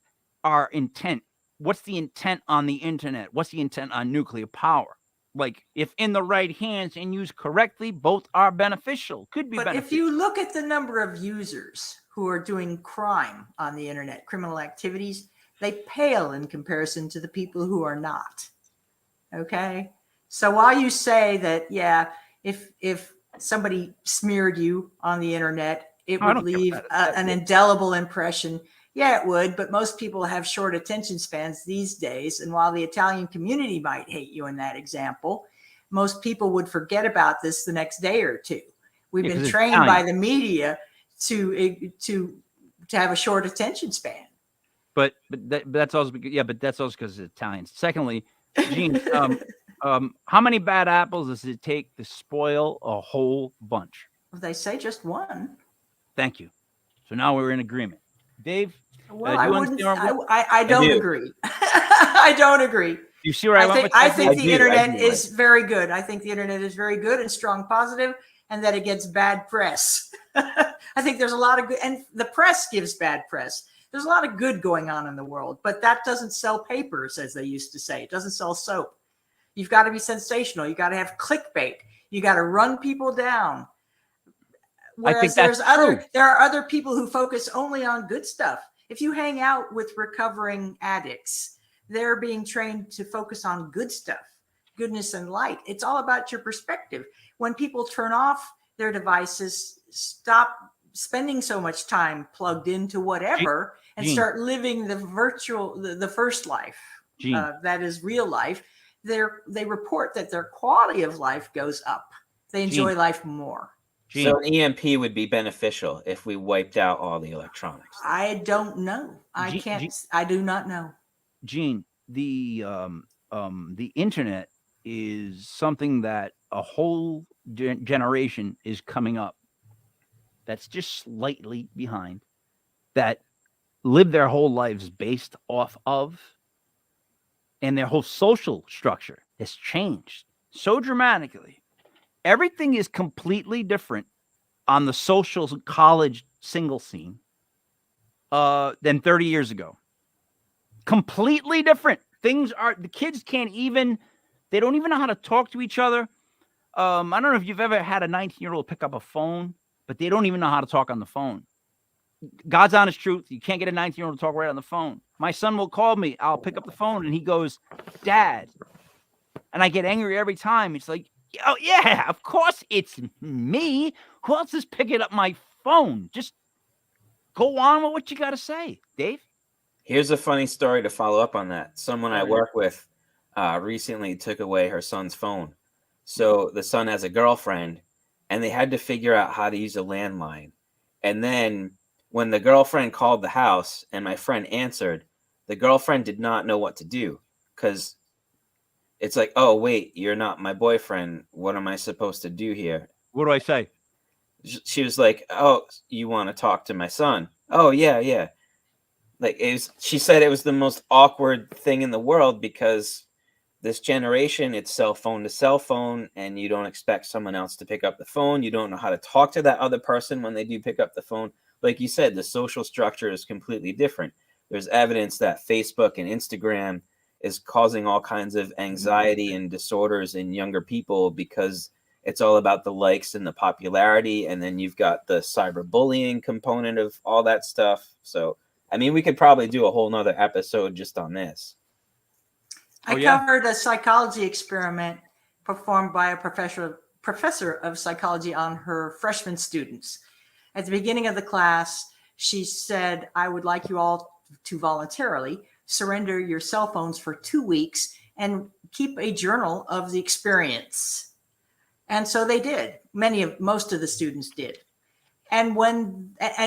[SPEAKER 1] are intent. What's the intent on the internet? What's the intent on nuclear power? Like, if in the right hands and used correctly, both are beneficial. Could be beneficial.
[SPEAKER 3] But if you look at the number of users who are doing crime on the internet, criminal activities, they pale in comparison to the people who are not. Okay? So while you say that, yeah, if somebody smeared you on the internet, it would leave an indelible impression. Yeah, it would, but most people have short attention spans these days. And while the Italian community might hate you in that example, most people would forget about this the next day or two. We've been trained by the media to have a short attention span.
[SPEAKER 1] But that's also because it's Italians. Secondly, Gene, how many bad apples does it take to spoil a whole bunch?
[SPEAKER 3] They say just one.
[SPEAKER 1] Thank you. So now we're in agreement. Dave,
[SPEAKER 3] well,
[SPEAKER 1] I
[SPEAKER 3] don't agree. I don't agree.
[SPEAKER 1] You see where I went with
[SPEAKER 3] that? I think the internet is very good. I think the internet is very good and strong positive, and that it gets bad press. I think there's a lot of good, and the press gives bad press. There's a lot of good going on in the world, but that doesn't sell papers, as they used to say. It doesn't sell soap. You've got to be sensational. You got to have clickbait. You got to run people down. Whereas there are other people who focus only on good stuff. If you hang out with recovering addicts, they're being trained to focus on good stuff, goodness and light. It's all about your perspective. When people turn off their devices, stop spending so much time plugged into whatever, and start living the first life, that is real life, they report that their quality of life goes up. They enjoy life more.
[SPEAKER 2] So an EMP would be beneficial if we wiped out all the electronics.
[SPEAKER 3] I don't know. I do not know.
[SPEAKER 1] Gene, the internet is something that a whole generation is coming up that's just slightly behind, that live their whole lives based off of, and their whole social structure has changed so dramatically. Everything is completely different on the social college single scene than 30 years ago. Completely different. The kids they don't even know how to talk to each other. I don't know if you've ever had a 19-year-old pick up a phone, but they don't even know how to talk on the phone. God's honest truth. You can't get a 19-year-old to talk right on the phone. My son will call me. I'll pick up the phone and he goes, "Dad." And I get angry every time. It's like, oh, yeah, of course it's me. Who else is picking up my phone? Just go on with what you got to say, Dave.
[SPEAKER 2] Here's a funny story to follow up on that. Someone I work with recently took away her son's phone. So the son has a girlfriend, and they had to figure out how to use a landline. And then when the girlfriend called the house and my friend answered, the girlfriend did not know what to do, because it's like, oh, wait, you're not my boyfriend. What am I supposed to do here?
[SPEAKER 1] What do I say?
[SPEAKER 2] She was like, oh, you want to talk to my son? Oh, yeah. Like, she said it was the most awkward thing in the world, because this generation, it's cell phone to cell phone, and you don't expect someone else to pick up the phone. You don't know how to talk to that other person when they do pick up the phone. Like you said, the social structure is completely different. There's evidence that Facebook and Instagram is causing all kinds of anxiety and disorders in younger people, because it's all about the likes and the popularity. And then you've got the cyberbullying component of all that stuff. So, I mean, we could probably do a whole nother episode just on this.
[SPEAKER 3] I covered a psychology experiment performed by a professor of psychology on her freshman students. At the beginning of the class, she said, I would like you all to voluntarily surrender your cell phones for 2 weeks and keep a journal of the experience. And so they did. Most of the students did. And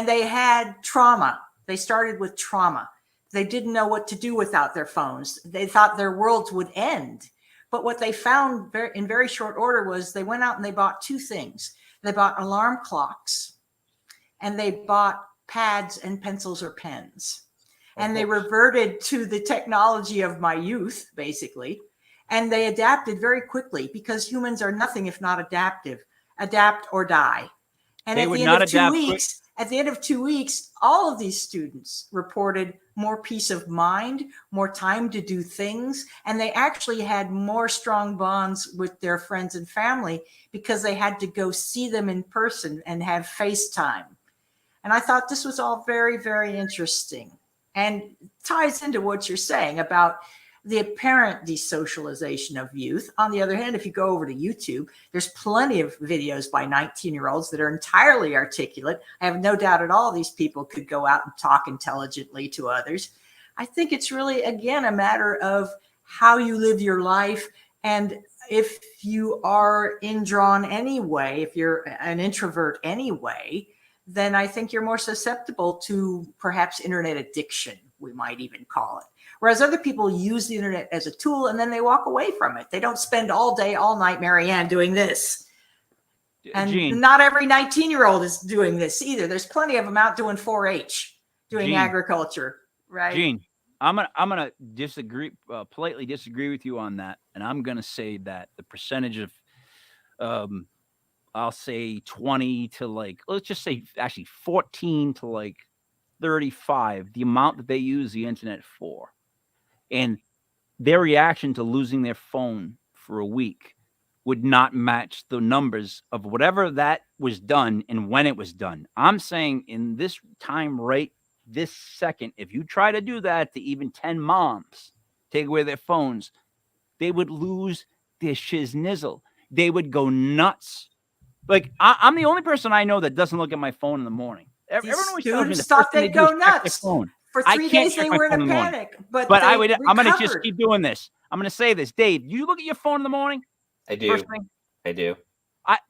[SPEAKER 3] they had trauma. They started with trauma. They didn't know what to do without their phones. They thought their worlds would end. But what they found in very short order was they went out and they bought two things. They bought alarm clocks, and they bought pads and pencils or pens. And they reverted to the technology of my youth, basically. And they adapted very quickly, because humans are nothing if not adaptive. Adapt or die. And at the end of 2 weeks, all of these students reported more peace of mind, more time to do things. And they actually had more strong bonds with their friends and family, because they had to go see them in person and have FaceTime. And I thought this was all very, very interesting, and ties into what you're saying about the apparent desocialization of youth. On the other hand, if you go over to YouTube, there's plenty of videos by 19-year-olds that are entirely articulate. I have no doubt at all these people could go out and talk intelligently to others. I think it's really, again, a matter of how you live your life. And if you are indrawn anyway, if you're an introvert anyway, then I think you're more susceptible to perhaps internet addiction, we might even call it. Whereas other people use the internet as a tool and then they walk away from it. They don't spend all day, all night, Marianne, doing this. And
[SPEAKER 1] Gene,
[SPEAKER 3] not every 19-year-old is doing this either. There's plenty of them out doing 4-H, doing
[SPEAKER 1] Gene,
[SPEAKER 3] agriculture, right?
[SPEAKER 1] Gene, I'm gonna disagree, politely disagree with you on that, and I'm gonna say that the percentage of, I'll say 20 to like, let's just say actually 14 to like 35, the amount that they use the internet for, and their reaction to losing their phone for a week would not match the numbers of whatever that was done and when it was done. I'm saying in this time, right this second, if you try to do that to even 10 moms, take away their phones, they would lose their shiznizzle. They would go nuts. Like, I'm the only person I know that doesn't look at my phone in the morning. Everyone always tells me the
[SPEAKER 3] thought
[SPEAKER 1] first thing
[SPEAKER 3] they'd
[SPEAKER 1] they do
[SPEAKER 3] go
[SPEAKER 1] is check their
[SPEAKER 3] nuts.
[SPEAKER 1] phone.
[SPEAKER 3] For
[SPEAKER 1] I
[SPEAKER 3] 3
[SPEAKER 1] can't
[SPEAKER 3] days,
[SPEAKER 1] check
[SPEAKER 3] they
[SPEAKER 1] my
[SPEAKER 3] were in
[SPEAKER 1] phone
[SPEAKER 3] a
[SPEAKER 1] in the morning.
[SPEAKER 3] panic. But
[SPEAKER 1] I'm going to just
[SPEAKER 3] recovered.
[SPEAKER 1] keep doing this. I'm going to say this. Dave, you look at your phone in the morning?
[SPEAKER 2] I do.
[SPEAKER 1] First thing?
[SPEAKER 2] I do.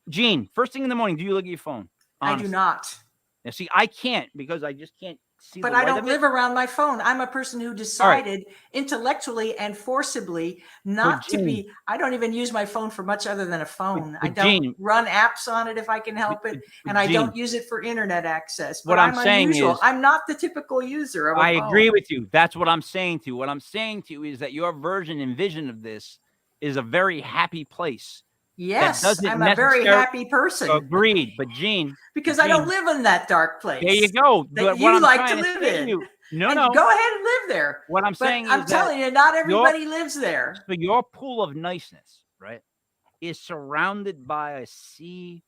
[SPEAKER 1] Gene, first thing in the morning, do you look at your phone? Honestly.
[SPEAKER 3] I do not.
[SPEAKER 1] Now, see, I can't because I just can't see.
[SPEAKER 3] But
[SPEAKER 1] the
[SPEAKER 3] I
[SPEAKER 1] light
[SPEAKER 3] don't
[SPEAKER 1] of it.
[SPEAKER 3] live around my phone. I'm a person who decided intellectually and forcibly not to be. I don't even use my phone for much other than a phone. I don't run apps on it if I can help it, and I don't use it for internet access. But
[SPEAKER 1] what I'm saying
[SPEAKER 3] unusual.
[SPEAKER 1] is,
[SPEAKER 3] I'm not the typical user of a
[SPEAKER 1] I
[SPEAKER 3] phone.
[SPEAKER 1] agree with you. That's what I'm saying to you. What I'm saying to you is that your version and vision of this is a very happy place.
[SPEAKER 3] Yes, I'm a very happy person.
[SPEAKER 1] Agreed. But Gene,
[SPEAKER 3] because I don't live in that dark place.
[SPEAKER 1] There you go.
[SPEAKER 3] That you like to live in.
[SPEAKER 1] No.
[SPEAKER 3] Go ahead and live there.
[SPEAKER 1] What I'm saying is,
[SPEAKER 3] I'm telling you, not everybody lives there.
[SPEAKER 1] So your pool of niceness, right, is surrounded by a sea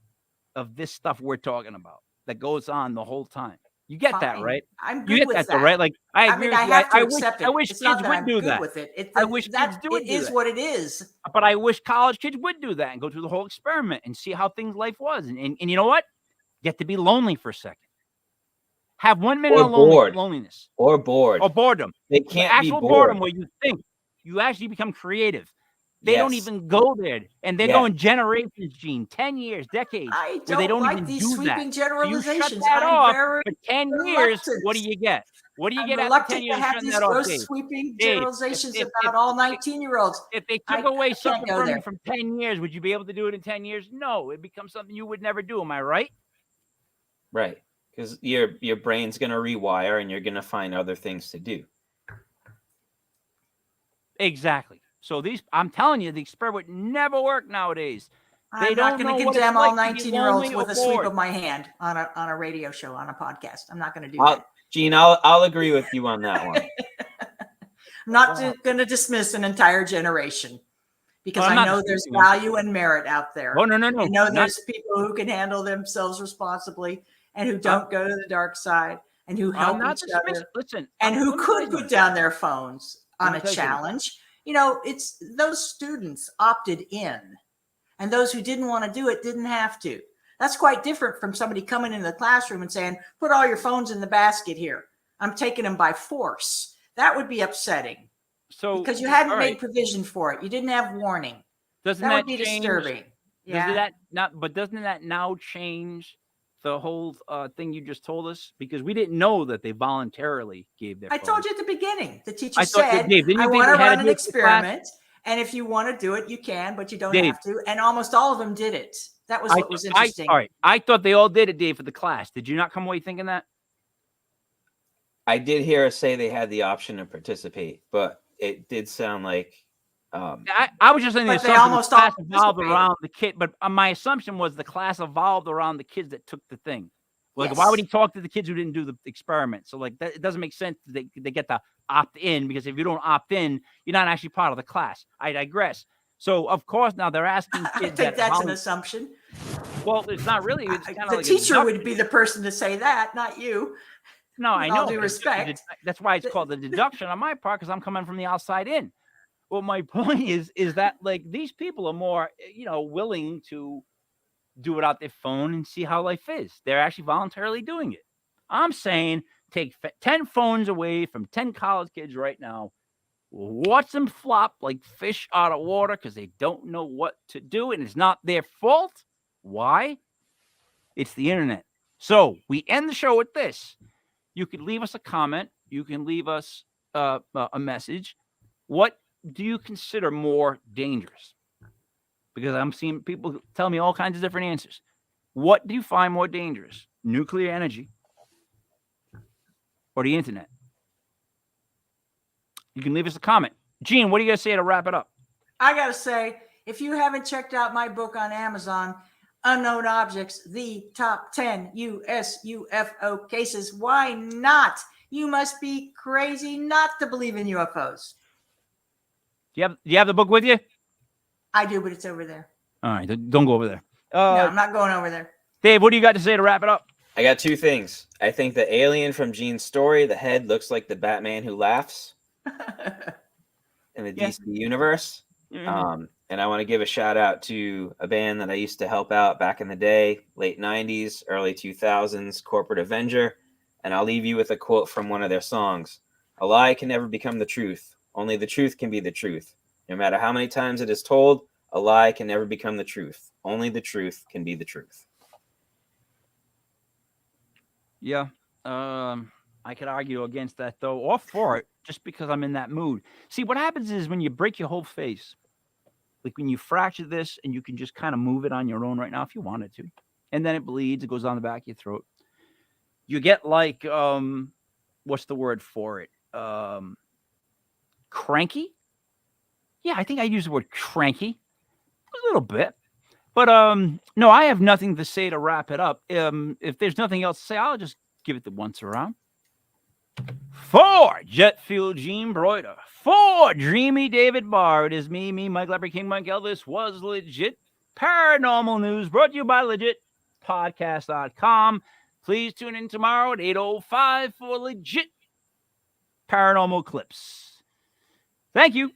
[SPEAKER 1] of this stuff we're talking about that goes on the whole time. You get that, right?
[SPEAKER 3] I'm good with that.
[SPEAKER 1] Though, right? Like I agree.
[SPEAKER 3] I have to accept it.
[SPEAKER 1] I wish
[SPEAKER 3] kids
[SPEAKER 1] would do that.
[SPEAKER 3] With it.
[SPEAKER 1] I wish kids would do
[SPEAKER 3] that. It is what it is.
[SPEAKER 1] But I wish college kids would do that and go through the whole experiment and see how life was. And you know what? Get to be lonely for a second. Have 1 minute of loneliness.
[SPEAKER 2] Or bored.
[SPEAKER 1] Or boredom.
[SPEAKER 2] They can't
[SPEAKER 1] actual
[SPEAKER 2] be
[SPEAKER 1] boredom where you think. You actually become creative. They don't even go there. And they're going generations, Gene, 10 years, decades.
[SPEAKER 3] I don't like these sweeping generalizations.
[SPEAKER 1] You shut that off for 10 years, what do you get? What do you get after 10 years?
[SPEAKER 3] To have these sweeping generalizations about all 19-year-olds.
[SPEAKER 1] If they took away something from you from 10 years, would you be able to do it in 10 years? No, it becomes something you would never do. Am I right?
[SPEAKER 2] Right. Because your brain's going to rewire and you're going to find other things to do.
[SPEAKER 1] Exactly. So I'm telling you, the experiment would never work nowadays.
[SPEAKER 3] I'm not going to condemn all 19-year-olds with a sweep of my hand on a radio show, on a podcast. I'm not going to do that.
[SPEAKER 2] Gene, I'll agree with you on that one.
[SPEAKER 3] I'm not going to dismiss an entire generation because I know there's value and merit out there.
[SPEAKER 1] Oh, no.
[SPEAKER 3] I know there's people who can handle themselves responsibly and who don't go to the dark side and who help each other.
[SPEAKER 1] Listen,
[SPEAKER 3] and who could put down their phones on a challenge. You know, it's those students opted in, and those who didn't want to do it didn't have to. That's quite different from somebody coming into the classroom and saying, put all your phones in the basket here. I'm taking them by force. That would be upsetting.
[SPEAKER 1] So
[SPEAKER 3] because you hadn't made provision for it. You didn't have warning.
[SPEAKER 1] That would be
[SPEAKER 3] disturbing.
[SPEAKER 1] Yeah. Doesn't that now change the whole thing you just told us? Because we didn't know that they voluntarily gave their phones.
[SPEAKER 3] I told you at the beginning. The teacher said, I want to run an experiment. And if you want to do it, you can, but you don't have to. And almost all of them did it. That was what was interesting.
[SPEAKER 1] All right. I thought they all did it, Dave, for the class. Did you not come away thinking that?
[SPEAKER 2] I did hear us say they had the option to participate, but it did sound like
[SPEAKER 1] I was just saying the class evolved around the kid, but my assumption was the class evolved around the kids that took the thing. Like, why would he talk to the kids who didn't do the experiment? So, like, that it doesn't make sense. They get to opt in, because if you don't opt in, you're not actually part of the class. I digress. So, of course, now they're asking kids.
[SPEAKER 3] I think that's an assumption.
[SPEAKER 1] Well, it's not really. It's kind of
[SPEAKER 3] the
[SPEAKER 1] like
[SPEAKER 3] teacher would be the person to say that, not you.
[SPEAKER 1] No, I know.
[SPEAKER 3] All due respect.
[SPEAKER 1] That's why it's called the deduction on my part, because I'm coming from the outside in. Well, my point is that, like, these people are more, willing to do it out their phone and see how life is. They're actually voluntarily doing it. I'm saying take 10 phones away from 10 college kids right now. Watch them flop like fish out of water because they don't know what to do, and it's not their fault. Why? It's the internet. So we end the show with this. You can leave us a comment. You can leave us a message. What do you consider more dangerous? Because I'm seeing people tell me all kinds of different answers. What do you find more dangerous? Nuclear energy or the internet? You can leave us a comment. Gene, what are you going to say to wrap it up?
[SPEAKER 3] I got to say, if you haven't checked out my book on Amazon, Unknown Objects, the top 10 U.S. UFO cases, why not? You must be crazy not to believe in UFOs.
[SPEAKER 1] Do you have the book with you?
[SPEAKER 3] I do, but it's over there.
[SPEAKER 1] All right, don't go over there.
[SPEAKER 3] No, I'm not going over there.
[SPEAKER 1] Dave, what do you got to say to wrap it up?
[SPEAKER 2] I got two things. I think the alien from Gene's story, the head looks like the Batman who laughs in the DC universe.
[SPEAKER 1] Mm-hmm.
[SPEAKER 2] And I want to give a shout out to a band that I used to help out back in the day, late 90s, early 2000s, Corporate Avenger. And I'll leave you with a quote from one of their songs. A lie can never become the truth. Only the truth can be the truth. No matter how many times it is told, a lie can never become the truth. Only the truth can be the truth.
[SPEAKER 1] Yeah. I could argue against that, though, or for it, just because I'm in that mood. See, what happens is when you break your whole face, like when you fracture this and you can just kind of move it on your own right now if you wanted to, and then it bleeds, it goes down the back of your throat. You get like, what's the word for it? Cranky? Yeah, I think I use the word cranky a little bit. But no, I have nothing to say to wrap it up. If there's nothing else to say, I'll just give it the once around. For Jet Fuel Gene Broida, for Dreamy David Barr, it is me, Mike Leopard King, Mike Elvis was legit. Paranormal news brought to you by legitpodcast.com. Please tune in tomorrow at 8:05 for legit paranormal clips. Thank you.